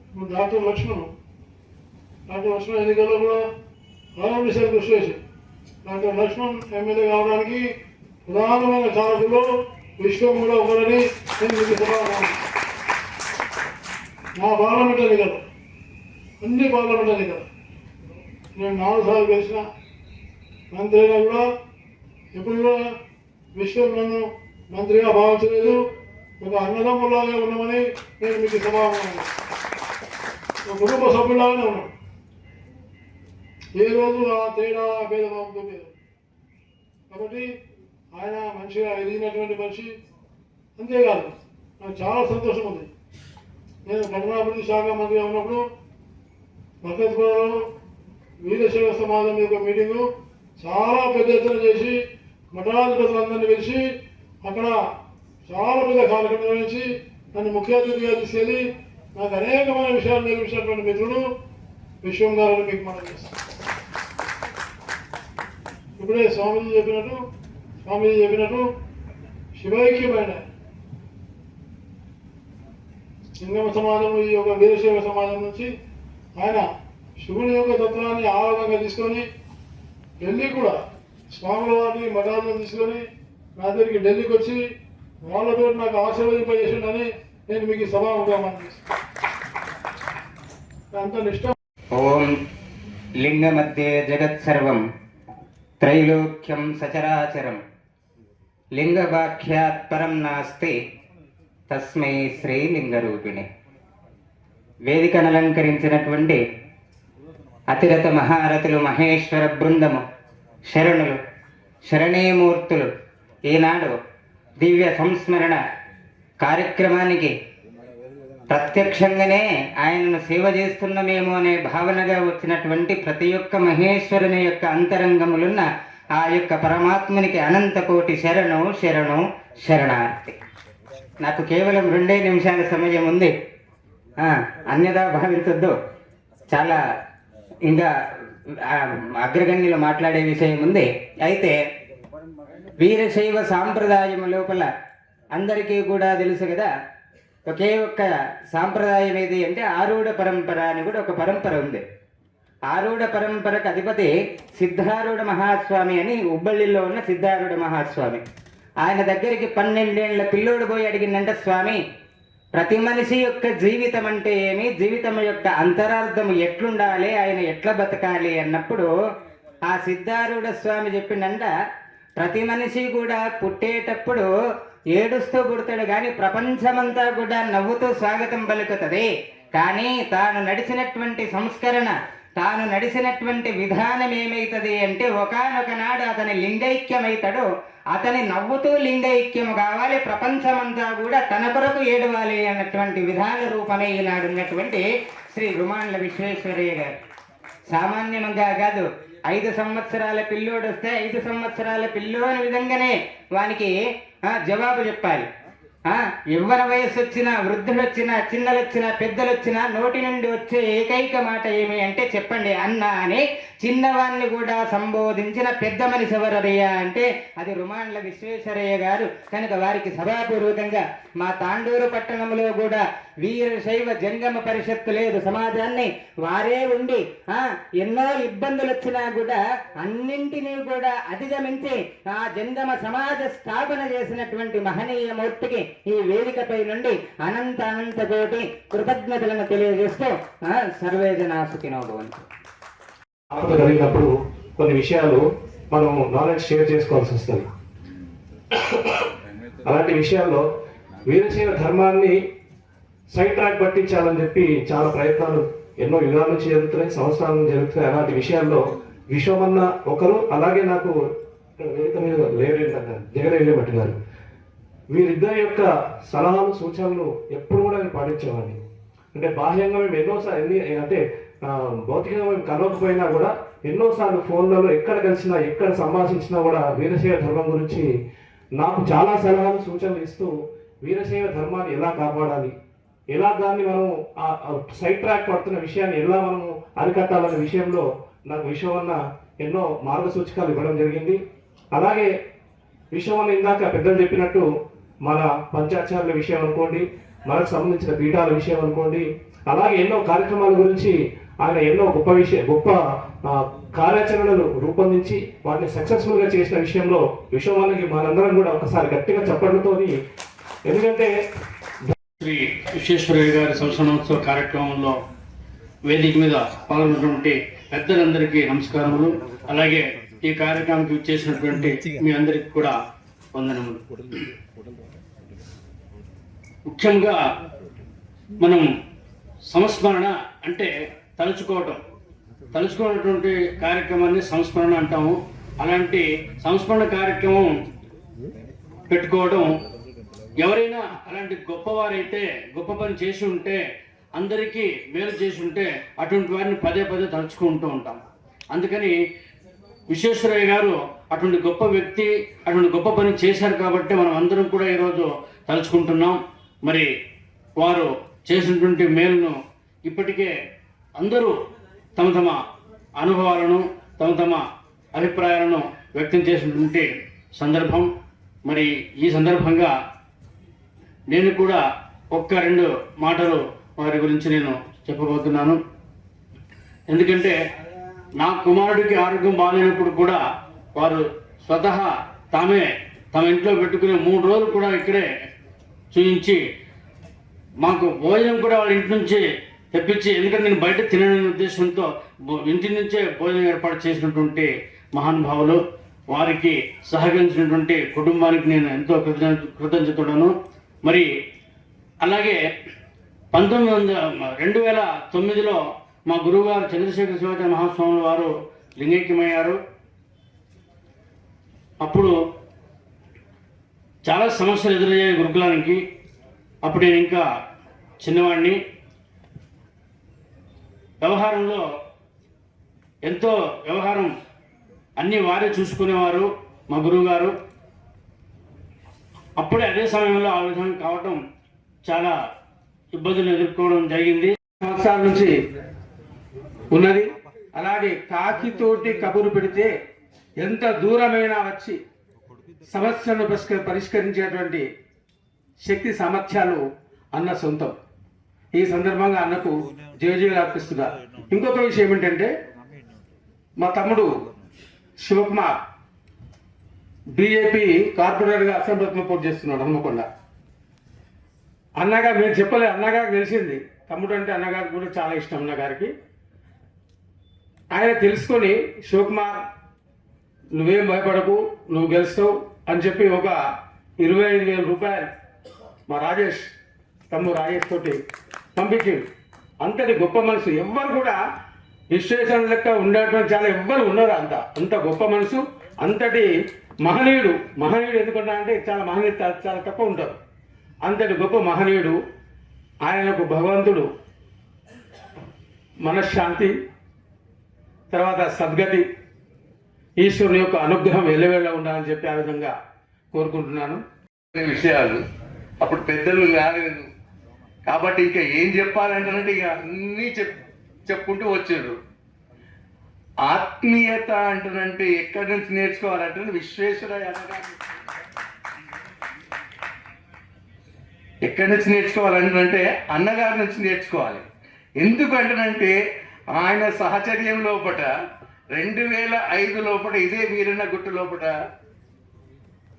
ఇప్పుడు డాక్టర్ లక్ష్మణ్ ఎన్నికల్లో కూడా చాలా విషయాలు కృషి చేశారు. డాక్టర్ లక్ష్మణ్ ఎమ్మెల్యే కావడానికి ప్రధానమైన కారకులు విశ్వం కూడా ఒకరని నేను మీకు సభాగా నా పార్లమెంట్ ఎన్నికలు అన్ని పార్లమెంట్ ఎన్నికలు నేను 4 సార్లు గెలిచిన మంత్రి అయినా కూడా ఎప్పుడు కూడా విశ్వం నన్ను మంత్రిగా భావించలేదు. ఒక అన్నదమ్ములాగా ఉన్నామని నేను మీకు సభాగా ఒక కుటుంబ సభ్యులాగానే ఉన్నాను. ఏ రోజు ఆ తేడా భేదభావంతో లేదు. కాబట్టి ఆయన మంచిగా ఎదిగినటువంటి మనిషి. అంతేకాదు నాకు చాలా సంతోషం ఉంది, నేను పట్టణాభివృద్ధి శాఖ మంత్రిగా ఉన్నప్పుడు భగత్పురంలో వీరశైవ సమాజం యొక్క మీటింగు చాలా పెద్ద ఎత్తున చేసి మఠాధిపతులందరినీ పిలిచి అక్కడ చాలా పెద్ద కార్యక్రమం నిర్వహించి నన్ను ముఖ్య అతిథిగా తీసుకెళ్ళి నాకు అనేకమైన విషయాలు నేర్పించినటువంటి మిత్రుడు విశ్వం గారు మీకు మనం చేస్తాం. ఇప్పుడే స్వామీజీ చెప్పినట్టు శివైక్యమైన సింగమ సమాజం, ఈ యొక్క వీరశైవ సమాజం నుంచి ఆయన శివుని యొక్క తత్వాన్ని ఆధారంగా తీసుకొని ఢిల్లీ కూడా స్వాముల వారిని మఠాలను తీసుకొని నా దగ్గరికి ఢిల్లీకి వచ్చి వాళ్ళతో నాకు ఆశీర్వదింపజేసిండని నేను మీకు సభాముఖమని చేస్తాను. అంత నిష్ట. ఓం లింగ మధ్యే జగత్సర్వం త్రైలోక్యం సచరాచరం లింగవాక్యాత్ పరం నాస్తి తస్మై శ్రీలింగరూపిణి. వేదికను అలంకరించినటువంటి అతిరథ మహారథులు మహేశ్వర బృందము, శరణులు, శరణీమూర్తులు ఈనాడు దివ్య సంస్మరణ కార్యక్రమానికి ప్రత్యక్షంగానే ఆయనను సేవ చేస్తున్నామేమో అనే భావనగా వచ్చినటువంటి ప్రతి ఒక్క మహేశ్వరుని యొక్క అంతరంగములున్న ఆ యొక్క పరమాత్మునికి అనంత కోటి శరణు శరణు శరణార్థి. నాకు కేవలం 2 నిమిషాల సమయం ఉంది, అన్యదా భావించొద్దు. చాలా ఇంకా అగ్రగణ్యులు మాట్లాడే విషయం ఉంది. అయితే వీరశైవ సాంప్రదాయం లోపల అందరికీ కూడా తెలుసు కదా, ఒకే ఒక్క సాంప్రదాయం ఏది అంటే ఆరూఢ పరంపర అని కూడా ఒక పరంపర ఉంది. ఆరూఢ పరంపరకు అధిపతి సిద్ధారూఢ మహాస్వామి అని హుబ్బళ్ళిలో ఉన్న సిద్ధారూఢ మహాస్వామి. ఆయన దగ్గరికి 12 ఏళ్ల పిల్లోడు పోయి అడిగిందంట, స్వామి ప్రతి మనిషి యొక్క జీవితం అంటే ఏమి, జీవితం యొక్క అంతరార్థం ఎట్లుండాలి, ఆయన ఎట్లా బతకాలి అన్నప్పుడు ఆ సిద్ధారూఢ స్వామి చెప్పిండంట, ప్రతి మనిషి కూడా పుట్టేటప్పుడు ఏడుస్తూ పుడతాడు కానీ ప్రపంచమంతా కూడా నవ్వుతూ స్వాగతం పలుకుతుంది. కానీ తాను నడిచినటువంటి సంస్కరణ, తాను నడిచినటువంటి విధానం ఏమైతుంది అంటే ఒకానొక నాడు అతని లింగైక్యమవుతాడు. అతని నవ్వుతూ లింగైక్యం కావాలి, ప్రపంచమంతా కూడా తన కొరకు ఏడవాలి అన్నటువంటి విధాన రూపమే ఈనాడు ఉన్నటువంటి శ్రీ రుమాండ్ల విశ్వేశ్వరయ్య గారు. సామాన్యంగా కాదు, 5 సంవత్సరాల పిల్లోడు వస్తే 5 సంవత్సరాల పిల్లోని విధంగానే వానికి జవాబు చెప్పాలి. యవ్వన వయస్సు వచ్చినా, వృద్ధుడు వచ్చినా, చిన్నలు వచ్చినా, పెద్దలు వచ్చినా నోటి నుండి వచ్చే ఏకైక మాట ఏమి అంటే చెప్పండి అన్న అని చిన్నవాన్ని కూడా సంబోధించిన పెద్ద మనిషి ఎవరయ్యా అంటే అది రుమాండ్ల విశ్వేశ్వరయ్య గారు. కనుక వారికి సభాపూర్వకంగా మా తాండూరు పట్టణంలో కూడా వీరశైవ జంగమ పరిషత్తు లేదు, సమాజాన్ని వారే ఉండి ఎన్నో ఇబ్బందులు వచ్చినా కూడా అన్నింటినీ కూడా అధిగమించి ఆ జంగమ సమాజ స్థాపన చేసినటువంటి మహనీయ మూర్తికి ఈ వేదికపై నుండి అనంత కోటి కృతజ్ఞతలను తెలియజేస్తూ సర్వే జనా సుఖినో భవంతు. ఆపద కలిగినప్పుడు కొన్ని విషయాలు మనం నాలెడ్జ్ షేర్ చేసుకోవాల్సి వస్తుంది. అలాంటి విషయాల్లో వీరశైవ ధర్మాన్ని సైడ్ ట్రాక్ పట్టించాలని చెప్పి చాలా ప్రయత్నాలు ఎన్నో యుగాల నుంచి జరుగుతున్నాయి, సంవత్సరాల నుంచి జరుగుతున్నాయి. అలాంటి విషయాల్లో విశ్వమన్న ఒకరు, అలాగే నాకు వేదిక మీద జగన్ గారు, వీరిద్దరి యొక్క సలహాలు సూచనలు ఎప్పుడు కూడా నేను పాటించేవాడిని. అంటే బాహ్యంగా మేము ఎన్నోసార్లు అంటే భౌతికంగా మేము కలవకపోయినా కూడా ఎన్నోసార్లు ఫోన్లలో ఎక్కడ కలిసినా, ఎక్కడ సంభాషించినా కూడా వీరశైవ ధర్మం గురించి నాకు చాలా సలహాలు సూచనలు ఇస్తూ వీరశైవ ధర్మాన్ని ఎలా కాపాడాలి, ఎలా దాన్ని మనం సైడ్ ట్రాక్ పడుతున్న విషయాన్ని ఎలా మనము అరికట్టాలనే విషయంలో నాకు విశ్వమన్న ఎన్నో మార్గసూచికలు ఇవ్వడం జరిగింది. అలాగే విశ్వమన్న ఇందాక పెద్దలు చెప్పినట్టు మన పంచాచార్యుల విషయం అనుకోండి, మనకు సంబంధించిన పీఠాల విషయం అనుకోండి, అలాగే ఎన్నో కార్యక్రమాల గురించి ఆయన ఎన్నో గొప్ప కార్యాచరణలు రూపొందించి వాటిని సక్సెస్ఫుల్ గా చేసిన విషయంలో విశ్వమన్నకి మనందరం కూడా ఒకసారి గట్టిగా చప్పట్లతోని, ఎందుకంటే శ్రీ విశ్వేశ్వరయ్య గారి సంవత్సరోత్సవ కార్యక్రమంలో వేదిక మీద పాల్గొన్నటువంటి పెద్దలందరికీ నమస్కారములు. అలాగే ఈ కార్యక్రమానికి చేసినటువంటి మీ అందరికి కూడా వందనములు. ముఖ్యంగా మనం సంస్మరణ అంటే తలుచుకోనటువంటి కార్యక్రమాన్ని సంస్మరణ అంటాము. అలాంటి సంస్మరణ కార్యక్రమం పెట్టుకోవడం, ఎవరైనా అలాంటి గొప్పవారైతే, గొప్ప పని చేసి ఉంటే, అందరికీ మేలు చేసి ఉంటే అటువంటి వారిని పదే తలుచుకుంటూ ఉంటాం. అందుకని విశ్వేశ్వరయ్య గారు అటువంటి గొప్ప వ్యక్తి, అటువంటి గొప్ప పని చేశారు కాబట్టి మనం అందరం కూడా ఈరోజు తలుచుకుంటున్నాం. మరి వారు చేసినటువంటి మేలును ఇప్పటికే అందరూ తమ అనుభవాలను, తమ అభిప్రాయాలను వ్యక్తం చేసినటువంటి సందర్భం. మరి ఈ సందర్భంగా నేను కూడా 1-2 మాటలు వారి గురించి నేను చెప్పబోతున్నాను. ఎందుకంటే నా కుమారుడికి ఆరోగ్యం బాగాలేనప్పుడు కూడా వారు స్వతహా తమ ఇంట్లో పెట్టుకునే 3 రోజులు కూడా ఇక్కడే చూయించి మాకు భోజనం కూడా వాళ్ళ ఇంటి నుంచి తెప్పించి, ఎందుకంటే నేను బయట తినని ఉద్దేశంతో ఇంటి నుంచే భోజనం ఏర్పాటు చేసినటువంటి మహానుభావులు. వారికి సహకరించినటువంటి కుటుంబానికి నేను ఎంతో కృతజ్ఞతను. మరి అలాగే 2009లో మా గురువుగారు చంద్రశేఖర శివాచార్య మహాస్వాములు వారు లింగైక్యమయ్యారు. అప్పుడు చాలా సమస్యలు ఎదురయ్యాయి గురుకులానికి. అప్పుడు నేను ఇంకా చిన్నవాడిని. వ్యవహారం అన్నీ వారే చూసుకునేవారు మా గురువు గారు. అప్పుడే అదే సమయంలో ఆ విధంగా కావటం చాలా ఇబ్బందులు ఎదుర్కోవడం జరిగింది. సంవత్సరాల నుంచి ఉన్నది. అలాగే కాకితోటి కబురు పెడితే ఎంత దూరమైనా వచ్చి సమస్యను పరిష్కరించేటువంటి శక్తి సామర్థ్యాలు అన్న సొంతం. ఈ సందర్భంగా అన్నకు జయజయలు అర్పిస్తున్నా. ఇంకొక విషయం ఏంటంటే, మా తమ్ముడు శివకుమార్ బీజేపీ కార్పొరేటర్గా అసెంబ్లీలో పోటీ చేస్తున్నాడు హనుమకొండ. అన్నగారు నేను చెప్పలేదు, అన్నగారికి తెలిసింది. తమ్ముడు అంటే అన్నగారికి కూడా చాలా ఇష్టం. అన్నగారికి ఆయన తెలుసుకొని, శివకుమార్ నువ్వేం భయపడకు, నువ్వు గెలుస్తావు అని చెప్పి ఒక 25,000 రూపాయలు మా రాజేష్ తమ్ముడు రాజేష్ తోటి పంపించింది. అంతటి గొప్ప మనసు ఎవ్వరు కూడా విశ్వేశ్వర లెక్క ఉండేటువంటి చాలా ఎవ్వరు ఉన్నారు. అంత గొప్ప మనసు, అంతటి మహనీయుడు. ఎందుకంటే అంటే చాలా మహనీయుడు చాలా తక్కువ ఉంటారు. అంతటి గొప్ప మహనీయుడు. ఆయనకు భగవంతుడు మనశ్శాంతి, తర్వాత సద్గతి, ఈశ్వరుని యొక్క అనుగ్రహం ఎల్లవేళ ఉండాలని చెప్పి ఆ విధంగా కోరుకుంటున్నాను. విషయాలు అప్పుడు పెద్దలు రాలేదు కాబట్టి ఇంకా ఏం చెప్పాలంటే ఇక అన్నీ చెప్పుకుంటూ వచ్చారు. ఆత్మీయత అంటారంటే ఎక్కడి నుంచి నేర్చుకోవాలంటే విశ్వేశ్వరయ్య ఎక్కడి నుంచి నేర్చుకోవాలంటే అన్నగారి నుంచి నేర్చుకోవాలి. ఎందుకంటే ఆయన సహచర్యం లోపట 2005 లోపల ఇదే వీరన్న గుట్టు లోపల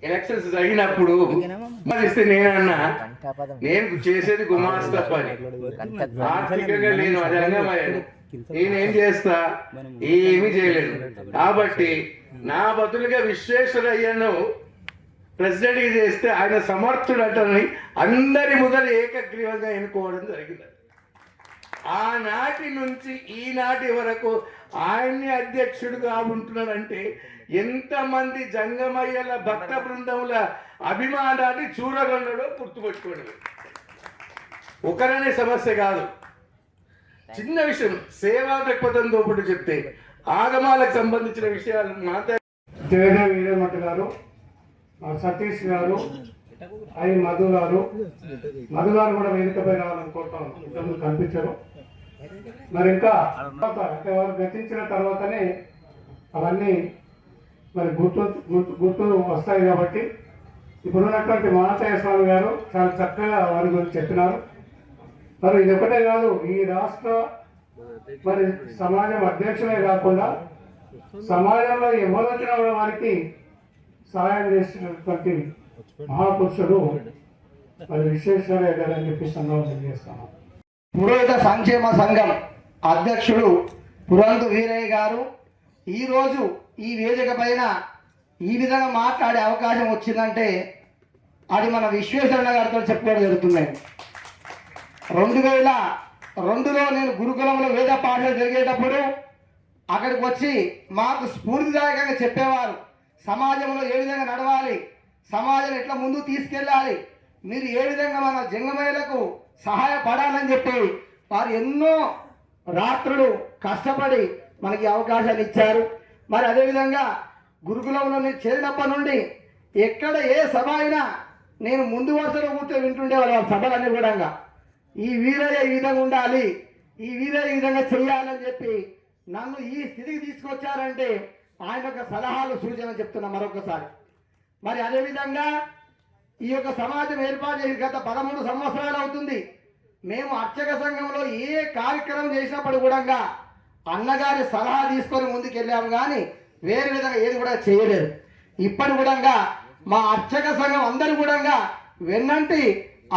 ఎలక్షన్స్ జరిగినప్పుడు ఇస్తే నేనన్నా నేను చేసేది గుమాస్తా పని, ఆర్థికంగా నేను అజంగమయ్యాను, నేనేం చేస్తా, ఏమీ చేయలేదు. కాబట్టి నా బదులుగా విశ్వేశ్వరయ్యను ప్రెసిడెంట్గా చేస్తే ఆయన సమర్థుడు అంటారని అందరి మొదలు ఏకగ్రీవంగా ఎన్నుకోవడం జరిగింది. ఆనాటి నుంచి ఈనాటి వరకు ఆయన్ని అధ్యక్షుడిగా ఉంటున్నాడంటే ఎంతమంది జంగమయ్యల భక్త బృందముల అభిమానాన్ని చూరగొండడో గుర్తుపెట్టుకోండి. ఒకరనే సమస్య కాదు, చిన్న విషయం. సేవా దృక్పథంతో పాటు చెప్తే ఆగమాలకు సంబంధించిన విషయాలు మాట్లాడే జయదేవ్ వీరమఠ గారు, సతీష్ గారు, మధు గారు కూడా వేదికపై రావాలని కోరుతాం. ఇంతకుముందు కనిపించారు. మరి ఇంకా వారు గతించిన తర్వాతనే అవన్నీ మరి గుర్తు వస్తాయి. కాబట్టి ఇప్పుడున్నటువంటి మానసయ్య స్వామి గారు చాలా చక్కగా వారి గురించి చెప్పినారు. మరి ఇది ఒకటే కాదు, ఈ రాష్ట్ర మరి సమాజం అధ్యక్షులే కాకుండా సమాజంలో ఎవరు వచ్చినా కూడా వారికి సహాయం చేసినటువంటి మహాపురుషుడు మరి విశ్వేశ్వరయ్య గారు అని చెప్పి సందర్భం చేస్తాము. పురోహిత సంక్షేమ సంఘం అధ్యక్షుడు పురంతు వీరయ్య గారు ఈరోజు ఈ వేదిక పైన ఈ విధంగా మాట్లాడే అవకాశం వచ్చిందంటే అది మన విశ్వేశ్వరయ్య గారితో చెప్పుకోవడం జరుగుతుంది. 2002లో నేను గురుకులంలో వేద పాఠాలు జరిగేటప్పుడు అక్కడికి వచ్చి మాకు స్ఫూర్తిదాయకంగా చెప్పేవారు. సమాజంలో ఏ విధంగా నడవాలి, సమాజం ఎట్లా ముందుకు తీసుకెళ్ళాలి, మీరు ఏ విధంగా మన జంగమయ్యలకు సహాయపడాలని చెప్పి వారు ఎన్నో రాత్రులు కష్టపడి మనకి అవకాశాలు ఇచ్చారు. మరి అదేవిధంగా గురుకులంలో నేను చేరినప్పటి నుండి ఎక్కడ ఏ సభ అయినా నేను ముందు వరుసలో కూర్చొని వింటుండేవారు. వాళ్ళ సభలన్నీ కూడా ఈ వీరయ్య ఈ విధంగా ఉండాలి, ఈ వీరయ్య ఈ విధంగా చేయాలని చెప్పి నన్ను ఈ స్థితికి తీసుకొచ్చారంటే ఆయన యొక్క సలహాలు సూచనలు చెప్తున్నా మరొకసారి. మరి అదేవిధంగా ఈ యొక్క సమాజం ఏర్పాటు చేసి గత 13 సంవత్సరాలు అవుతుంది. మేము అర్చక సంఘంలో ఏ కార్యక్రమం చేసినప్పుడు కూడా అన్నగారి సలహా తీసుకొని ముందుకెళ్ళాము, కానీ వేరే విధంగా ఏది కూడా చేయలేదు. ఇప్పటి కూడా మా అర్చక సంఘం అందరూ కూడా వెన్నంటి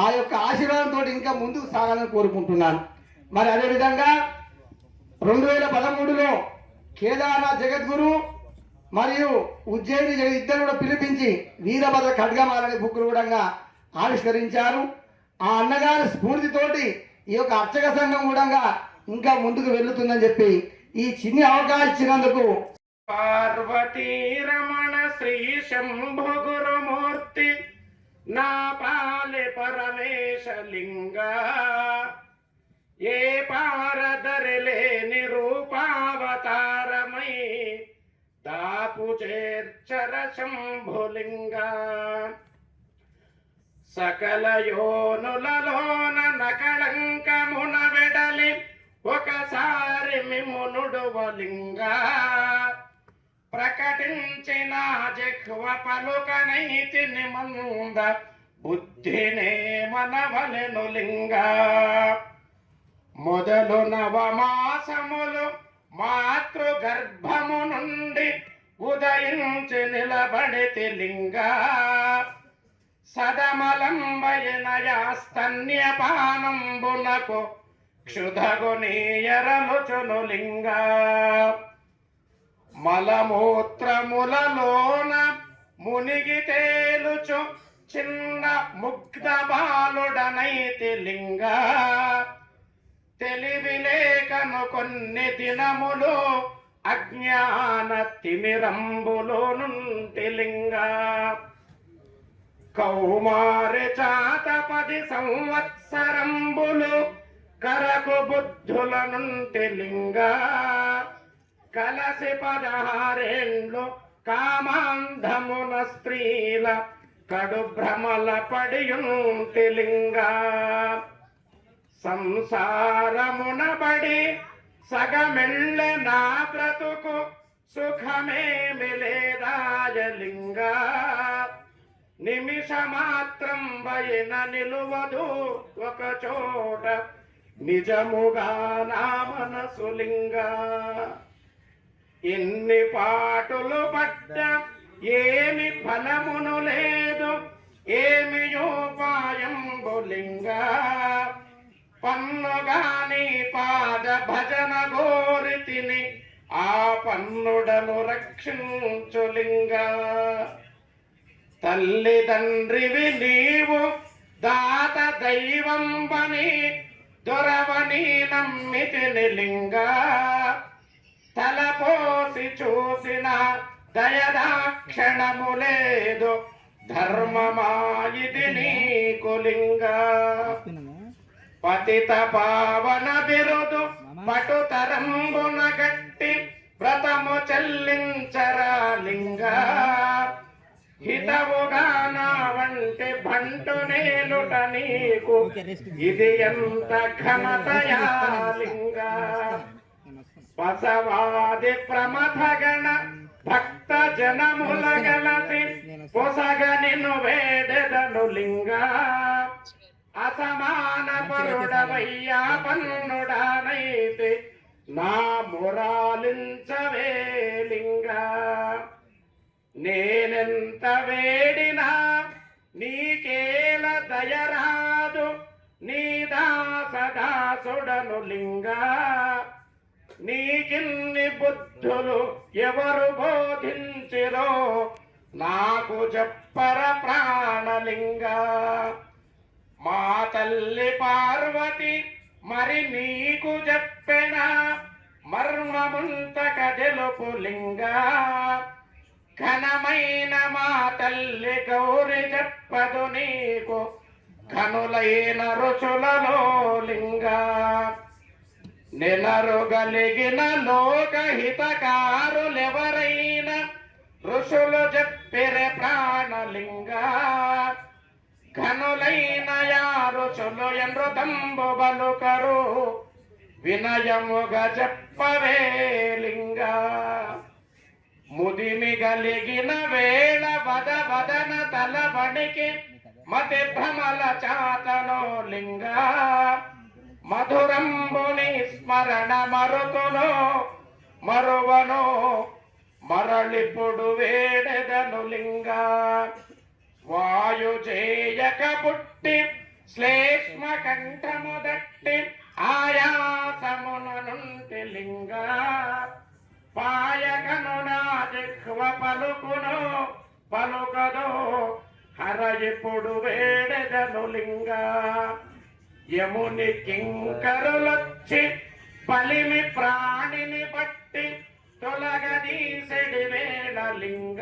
ఆ యొక్క ఆశీర్వాదంతో ఇంకా ముందుకు సాగాలని కోరుకుంటున్నాను. మరి అదేవిధంగా 2013లో కేదార్నాథ్ జగద్గురు మరియు ఉజ్జయిని ఇద్దరు కూడా పిలిపించి వీరభద్ర ఖడ్గమాలని బుక్కులు కూడా ఆవిష్కరించారు. ఆ అన్నగారి స్ఫూర్తితోటి ఈ యొక్క అర్చక సంఘం కూడా ఇంకా ముందుకు వెళ్తుందని చెప్పి ఈ చిన్ని అవకాశం ఇచ్చినందుకు పార్వతీ రమణ శ్రీ శంభు గురుమూర్తి నా పాలె పరమేశ లింగ ఏ పారదరలేని రూపావతారమై దాపు చేర్చర శంభులింగ సకల యోనులలోన నకళంకమున వెడలి ఒకసారి మిమునుడువలింగ ప్రకటించిన జిహ్వ పలుకనైతి నిమంద బుద్ధినే మనవలెను లింగ మొదలు నవమాసములు మాతృగర్భము నుండి ఉదయించి నిలబడితి లింగ సదమలంబయనయాస్తన్యపానంబునకు క్షుధగునీయరలుచును లింగ మలమూత్రములలోన మునిగి తేలుచు చిన్న ముగ్ధ బాలుడనైతి లింగ తెలివిలేకను కొన్ని దినములు అజ్ఞాన తిమిరంబులో నుండి లింగ కౌమారి చాత 10 సంవత్సరంబులు కరకు బుద్ధుల నుండి లింగ కలసి 16 ఏండ్లు కామాంధమున స్త్రీల కడు భ్రమల పడియుంటి లింగ సంసారమునబడి సగమెళ్ళె నా బ్రతుకు సుఖమేమి లేదాయలింగ నిమిషమాత్రం పైన నిలువదు ఒక చోట నిజముగా నా మనసు లింగ ఎన్ని పాటులు పడ్డ ఏమి ఫలమును లేదు ఏమి ఉపాయంబు లింగ పన్నుగాని పాద భజన గోరితిని ఆ పన్నుడను రక్షించు లింగ తల్లిదండ్రివి నీవు దాత దైవంబని దొరవని నమ్మితిని లింగ తలపోసి చూసిన దయదాక్షణము లేదు ధర్మమాయిది నీకు లింగ పతిత పావన బిరుదు పటుతరంబున గట్టి వ్రతము చెల్లించరా లింగ హితవుగా నా వంటి బంటు నేలుట నీకు ఇది ఎంత ఘనతయా లింగ బసవాది ప్రమథగణ భక్త జనముల గలసి పొసగ నిన్ను వేడెదను లింగ అసమాన పరుడవయ్యా పన్నుడానైతే నా మురాలించవే లింగ నేనెంత వేడినా నీకేల దయరాదు నీ దాసదాసుడను లింగ నీకిన్ని బుద్ధులు ఎవరు బోధించిరో నాకు చెప్పర ప్రాణలింగ మా తల్లి పార్వతి మరి నీకు చెప్పెన మర్మముంతక తెలుపు లింగ ఘనమైన మా తల్లి గౌరి చెప్పదు నీకు ఘనులైన రుచులలో లింగ నెలరుగలిగిన లోకహితకారులెవరైనా ఋషులు చెప్పిరే ప్రాణలింగ ఘనులైన యా ఋషులు ఎనృతంబు బలుకరు వినయముగా చెప్పవే లింగ ముదిమి గలిగిన వేళ వదన తలబడికి మతి భ్రమల చాతనో లింగ మధురంబుని స్మరణ మరుతును మరువను మరళిపుడు వేడెదను లింగ వాయు చేయక పుట్టి శ్లేష్మ కంఠము దట్టి ఆయాసమున నుండి లింగ పాయకను నా జిహ్వ పలుకును పలుకదు హరయిపుడు వేడెదను లింగ యముని కింకరులొచ్చి బలిమి ప్రాణిని బట్టి తొలగదీసెడి వేళ లింగ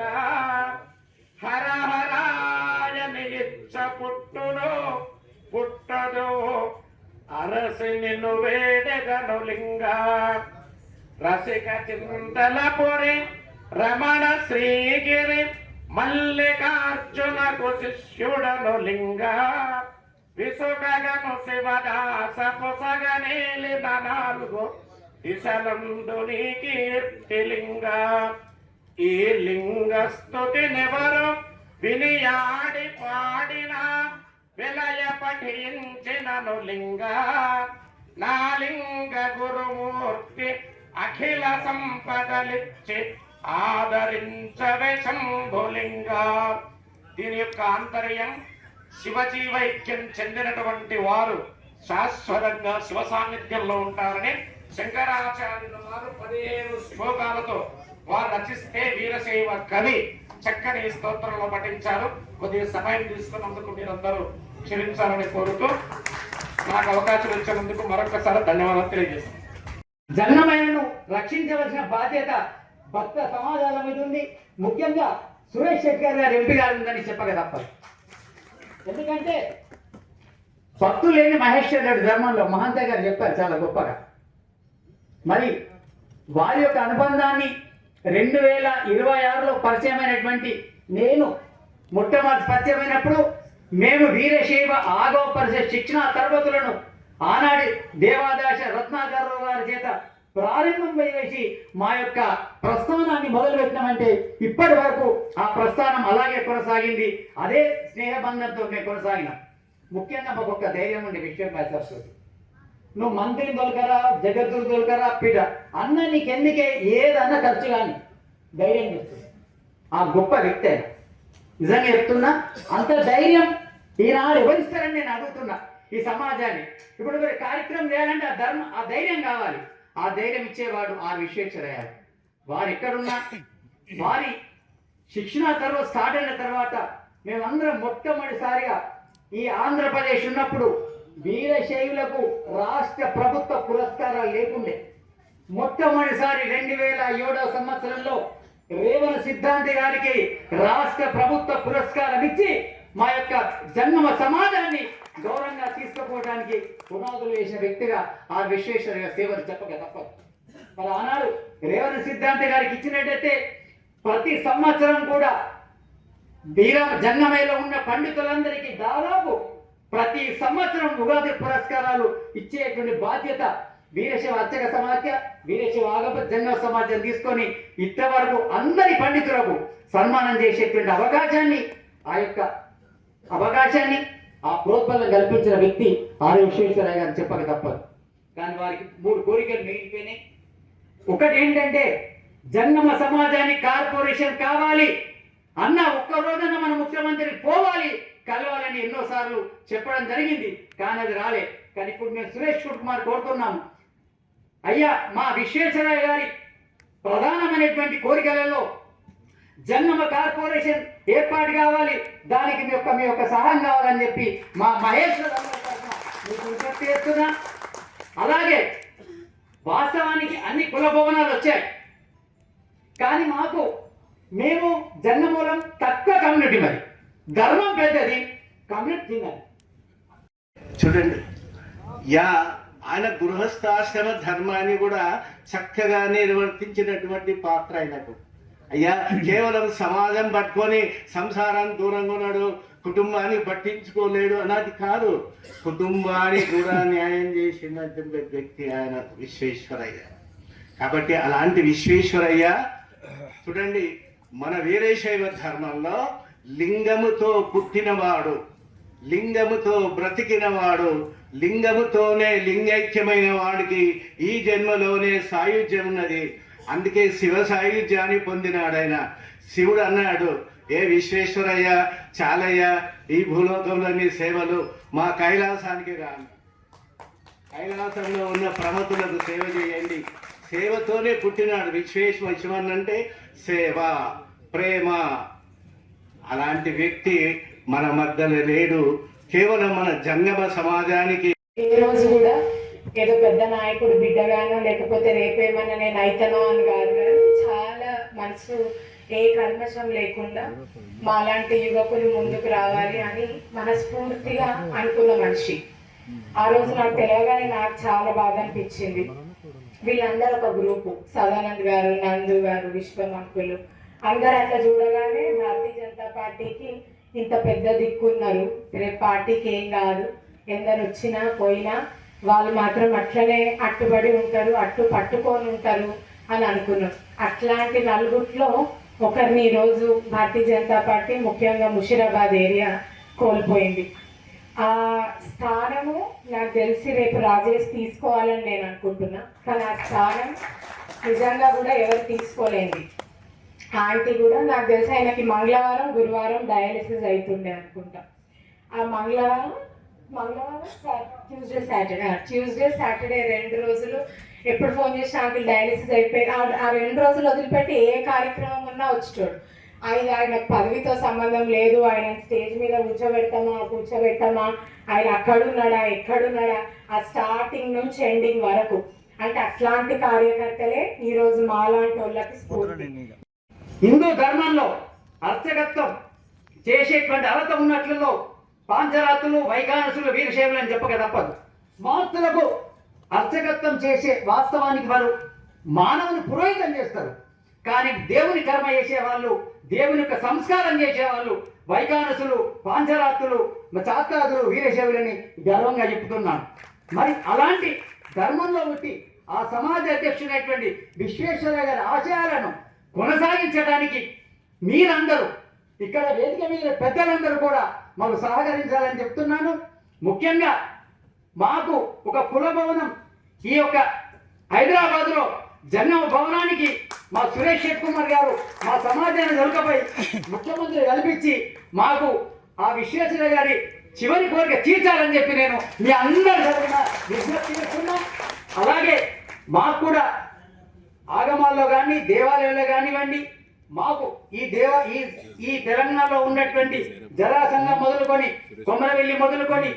హర హరాయని ఇచ్చ పుట్టును పుట్టదు అరసి నిన్ను వేడెదను లింగ రసిక చింతలపురి రమణ శ్రీగిరి మల్లికార్జునకు శిష్యుడను లింగ విసుగను శివదాస పొసగనేలిన 4 దిశలందు నీ కీర్తి లింగ ఈ లింగ స్తుతినెవరు వినియాడి పాడిన విలయ పఠించినను లింగ నా లింగ గురుమూర్తి అఖిల సంపదలిచ్చి ఆదరించవే శంభులింగ దీని యొక్క ఆంతర్యం శివజీవైక్యం చెందినటువంటి వారు శాశ్వతంగా శివ సాన్నిధ్యంలో ఉంటారని శంకరాచార్యుల వారు 17 శ్లోకాలతో వారు రచిస్తే వీరశైవ కవి చక్కని స్తోత్రంలో పఠించారు. కొద్దిగా సమయం తీసుకున్నందుకు మీరందరూ క్షమించాలని కోరుతూ నాకు అవకాశం ఇచ్చినందుకు మరొకసారి ధన్యవాదాలు తెలియజేస్తాను. జన్నమయ్యను రక్షించవలసిన బాధ్యత భక్త సమాజాల మీద ఉంది. ముఖ్యంగా సురేష్ శెట్కర్ గారు ఎంపీ గారు ఉందని చెప్పక తప్పదు. ఎందుకంటే భక్తులు లేని మహేశ్వర రెడ్డి ధర్మంలో మహంత గారు చెప్పారు చాలా గొప్పగా. మరి వారి యొక్క అనుబంధాన్ని 2026లో పరిచయమైనటువంటి నేను మొట్టమొదటి పరిచయమైనప్పుడు మేము వీరశైవ ఆగమ పరిషత్ శిక్షణ తరగతులను ఆనాటి దేవాదాశ రత్నాకర్రావు గారి చేత ప్రారంభం వేసి మా యొక్క ప్రస్థానాన్ని మొదలుపెట్టినామంటే ఇప్పటి వరకు ఆ ప్రస్థానం అలాగే కొనసాగింది. అదే స్నేహబంధంతో మేము కొనసాగినాం. ముఖ్యంగా మాకు ఒక ధైర్యం ఉండే విషయం సరస్వతి, నువ్వు మంత్రిని దొరకరా, జగద్గురు దొరకరా, పీఠ అన్న నీకెందుకే ఏదన్నా ఖర్చు కానీ ధైర్యం చేస్తుంది. ఆ గొప్ప వ్యక్తి అయినా నిజంగా చెప్తున్నా, అంత ధైర్యం ఈనాడు ఎవరిస్తారని నేను అడుగుతున్నా ఈ సమాజాన్ని. ఇప్పుడు మీరు కార్యక్రమం చేయాలంటే ఆ ధైర్యం కావాలి. ఆ ధైర్యం ఇచ్చేవాడు ఆర్ విశ్వేశ్వరయ్య. వారు ఎక్కడున్నా వారి శిక్షణ తర్వాత స్టార్ట్ అయిన తర్వాత మేమందరం మొట్టమొదటిసారిగా ఈ ఆంధ్రప్రదేశ్ ఉన్నప్పుడు వీరశైవులకు రాష్ట్ర ప్రభుత్వ పురస్కారాలు లేకుండే. మొట్టమొదటిసారి 2007వ సంవత్సరంలో రేవణ సిద్ధాంతి గారికి రాష్ట్ర ప్రభుత్వ పురస్కారం ఇచ్చి మా యొక్క జన్మ సమాజాన్ని గౌరవంగా తీసుకుపోవడానికి పునాదులు వేసిన వ్యక్తిగా ఆ విశ్వేశ్వరయ్య సేవలు చెప్పక తప్పదు. మరి ఆనాడు రేవణ సిద్ధాంతి గారికి ఇచ్చినట్టయితే ప్రతి సంవత్సరం కూడా జంగమయ్యలో ఉన్న పండితులందరికీ దాదాపు ప్రతి సంవత్సరం ఉగాది పురస్కారాలు ఇచ్చేటువంటి బాధ్యత వీరశైవ అర్చక సమాఖ్య, వీరశైవ ఆగమ జంగమ సమాజం తీసుకొని ఇంతవరకు అందరి పండితులకు సన్మానం చేసేటువంటి అవకాశాన్ని ఆ ప్రోత్బలం కల్పించిన వ్యక్తి ఆర్ విశ్వేశ్వరయ్య గారు చెప్పక తప్పదు. కానీ వారికి 3 కోరికలు మిగిలిపోయినాయి. ఒకటి ఏంటంటే జంగమ సమాజానికి కార్పొరేషన్ కావాలి అన్న ఒక్క రోజున మన ముఖ్యమంత్రి పోవాలి కలవాలని ఎన్నోసార్లు చెప్పడం జరిగింది, కానీ అది రాలే. కానీ ఇప్పుడు మేము సురేష్ కుమార్ కోరుతున్నాము, అయ్యా మా విశ్వేశ్వరయ్య గారి ప్రధానమైనటువంటి కోరికలలో జంగమ కార్పొరేషన్ ఏర్పాటు కావాలి, దానికి మీ యొక్క సహాయం కావాలని చెప్పి మా మహేశ్వర మీకు విజ్ఞప్తి చేస్తున్నా. అలాగే వాస్తవానికి అన్ని కుల భవనాలు వచ్చాయి, కానీ మేము జన్మమూలం తక్కువ కమ్యూనిటీ, మరి ధర్మం పెద్దది, కమ్యూనిటీ చిన్నది. చూడండి, ఆయన గృహస్థాశ్రమ ధర్మాన్ని కూడా చక్కగా నిర్వర్తించినటువంటి పాత్ర ఆయనకు. అయ్యా కేవలం సమాజం పట్టుకొని సంసారం దూరంగా ఉన్నాడు, కుటుంబాన్ని పట్టించుకోలేడు అన్నది కాదు, కుటుంబానికి కూడా న్యాయం చేసినటువంటి వ్యక్తి ఆయన విశ్వేశ్వరయ్య. కాబట్టి అలాంటి విశ్వేశ్వరయ్య చూడండి, మన వీరశైవ ధర్మంలో లింగముతో పుట్టినవాడు, లింగముతో బ్రతికినవాడు, లింగముతోనే లింగైక్యమైన వాడికి ఈ జన్మలోనే సాయుధ్యం ఉన్నది. అందుకే శివ సాయుధ్యాన్ని పొందినాడు ఆయన. శివుడు అన్నాడు, ఏ విశ్వేశ్వరయ్య చాలయ్య, ఈ భూలోకంలోని సేవలు మా కైలాసానికి రాను, కైలాసంలో ఉన్న ప్రమతులకు సేవ చేయండి. సేవతోనే పుట్టినాడు విశ్వేశ్వరన్ అంటే సేవ, ప్రేమ. అలాంటి వ్యక్తి మన మధ్యలో లేడు. కేవలం మన జంగమ సమాజానికి ఏ రోజు కూడా ఏదో పెద్ద నాయకుడు బిడ్డగానో లేకపోతే రేపేమన్నా నేను అయితనో అని కాదు, చాలా మనసు ఏ కల్మషం లేకుండా మాలాంటి యువకులు ముందుకు రావాలి అని మనస్ఫూర్తిగా అనుకున్న మనిషి. ఆ రోజు నాకు తెలియగానే నాకు చాలా బాగా అనిపించింది. వీళ్ళందరూ ఒక గ్రూపు, సదానంద్ గారు, నందు గారు, విశ్వమంకులు అందరూ అట్లా చూడగానే భారతీయ జనతా పార్టీకి ఇంత పెద్ద దిక్కున్నారు, రేపు పార్టీకి ఏం కాదు, ఎందరు వచ్చినా పోయినా వాళ్ళు మాత్రం అట్లనే అట్టుబడి ఉంటారు, అట్టు పట్టుకొని ఉంటారు అని అనుకున్నాం. అట్లాంటి నలుగురిలో ఒకరిని ఈరోజు భారతీయ జనతా పార్టీ ముఖ్యంగా ముషీరాబాద్ ఏరియా కోల్పోయింది. ఆ స్థానము నాకు తెలిసి రేపు రాజేష్ తీసుకోవాలని నేను అనుకుంటున్నా, కానీ ఆ స్థానం నిజంగా కూడా ఎవరు తీసుకోలేంది. ఆంటీ కూడా నాకు తెలిసి ఆయనకి మంగళవారం గురువారం డయాలిసిస్ అవుతుండే అనుకుంటా. ఆ మంగళవారం ట్యూస్డే సాటర్డే 2 రోజులు ఎప్పుడు ఫోన్ చేసినా అంకుల్ డయాలిసిస్ అయిపోయి ఆ 2 రోజులు వదిలిపెట్టి ఏ కార్యక్రమం ఉన్నా వచ్చేటోడు. ఆయన పదవితో సంబంధం లేదు, ఆయన స్టేజ్ మీద కూర్చోబెడతామా, ఆయన అక్కడున్నాడా ఎక్కడున్నాడా, ఆ స్టార్టింగ్ నుంచి ఎండింగ్ వరకు. అంటే అట్లాంటి కార్యకర్తలే ఈరోజు మాలాంటి వాళ్ళకి స్ఫూర్తి. హిందూ ధర్మంలో అర్చకత్వం చేసేటువంటి అర్హత ఉన్నట్లలో పాంచరాత్రులు, వైఖానసులు, వీరశైవులు అని చెప్పక తప్పదు. స్మార్తులకు అర్చకత్వం చేసే వాస్తవానికి వారు మానవుని పురోహితం చేస్తారు, కానీ దేవుని కర్మ చేసేవాళ్ళు, దేవుని యొక్క సంస్కారం చేసేవాళ్ళు వైఖానసులు, పాంచరాత్రులు, చాత్రాదులు, వీరశైవులని గర్వంగా చెప్తున్నాను. మరి అలాంటి ధర్మంలో పుట్టి ఆ సమాజ అధ్యక్షుడైనటువంటి విశ్వేశ్వరయ్య గారి ఆశయాలను కొనసాగించడానికి మీరందరూ ఇక్కడ వేదిక మీద పెద్దలందరూ కూడా మాకు సహకరించాలని చెప్తున్నాను. ముఖ్యంగా మాకు ఒక కుల భవనం ఈ యొక్క హైదరాబాద్లో జన్మ భవనానికి మా సురేష్ కుమార్ గారు మా సమాజాన్ని దొరకపై ముఖ్యమంత్రి కల్పించి మాకు ఆ విశ్వేశ్వరయ్య గారి చివరి కోరిక తీర్చాలని చెప్పి నేను మీ అందరి తరఫున విజ్ఞప్తి చేస్తున్నా. అలాగే మాకు కూడా ఆగమాల్లో కానీ దేవాలయాల్లో కానివ్వండి, మాకు ఈ తెలంగాణలో ఉన్నటువంటి జరాసంగం మొదలుకొని, కొమరవెల్లి మొదలుకొని,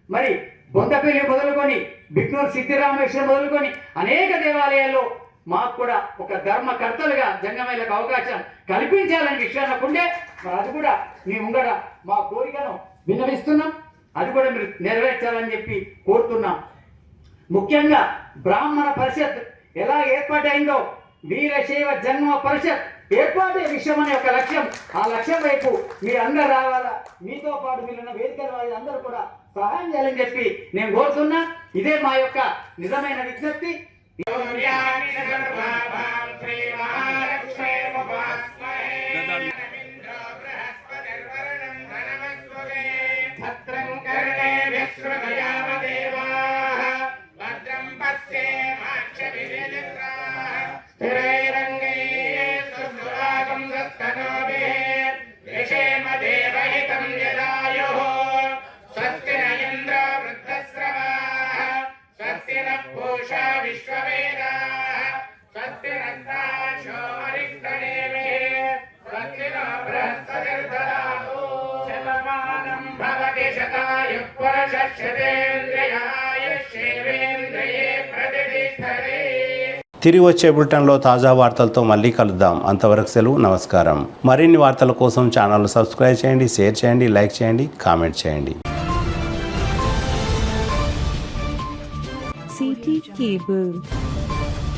మరి బొంతపల్లి మొదలుకొని, బిక్నూరు సిద్ధిరామేశ్వరం మొదలుకొని అనేక దేవాలయాల్లో మాకు కూడా ఒక ధర్మకర్తలుగా జంగమయ్యలకు అవకాశం కల్పించాలని విషయాన్ని ఉండే మరి అది కూడా మీ ముంగడ మా కోరికను విన్నవిస్తున్నాం. అది కూడా మీరు నెరవేర్చాలని చెప్పి కోరుతున్నాం. ముఖ్యంగా బ్రాహ్మణ పరిషత్ ఎలా ఏర్పాటైందో వీరశైవ జన్మ పరిషత్ ఏర్పాటే విషయం అనే ఒక లక్ష్యం, ఆ లక్ష్యం వైపు మీరు అందరూ రావాలా, మీతో పాటు మీరున్న వేదికల వాళ్ళందరూ కూడా సహాయం చేయాలని చెప్పి నేను కోరుతున్నా. ఇదే మా యొక్క నిజమైన విజ్ఞప్తి. తిరిగి వచ్చే బులెటిన్లో తాజా వార్తలతో మళ్ళీ కలుద్దాం. అంతవరకు సెలవు, నమస్కారం. మరిన్ని వార్తల కోసం ఛానల్ సబ్స్క్రైబ్ చేయండి, షేర్ చేయండి, లైక్ చేయండి, కామెంట్ చేయండి. CT Cable.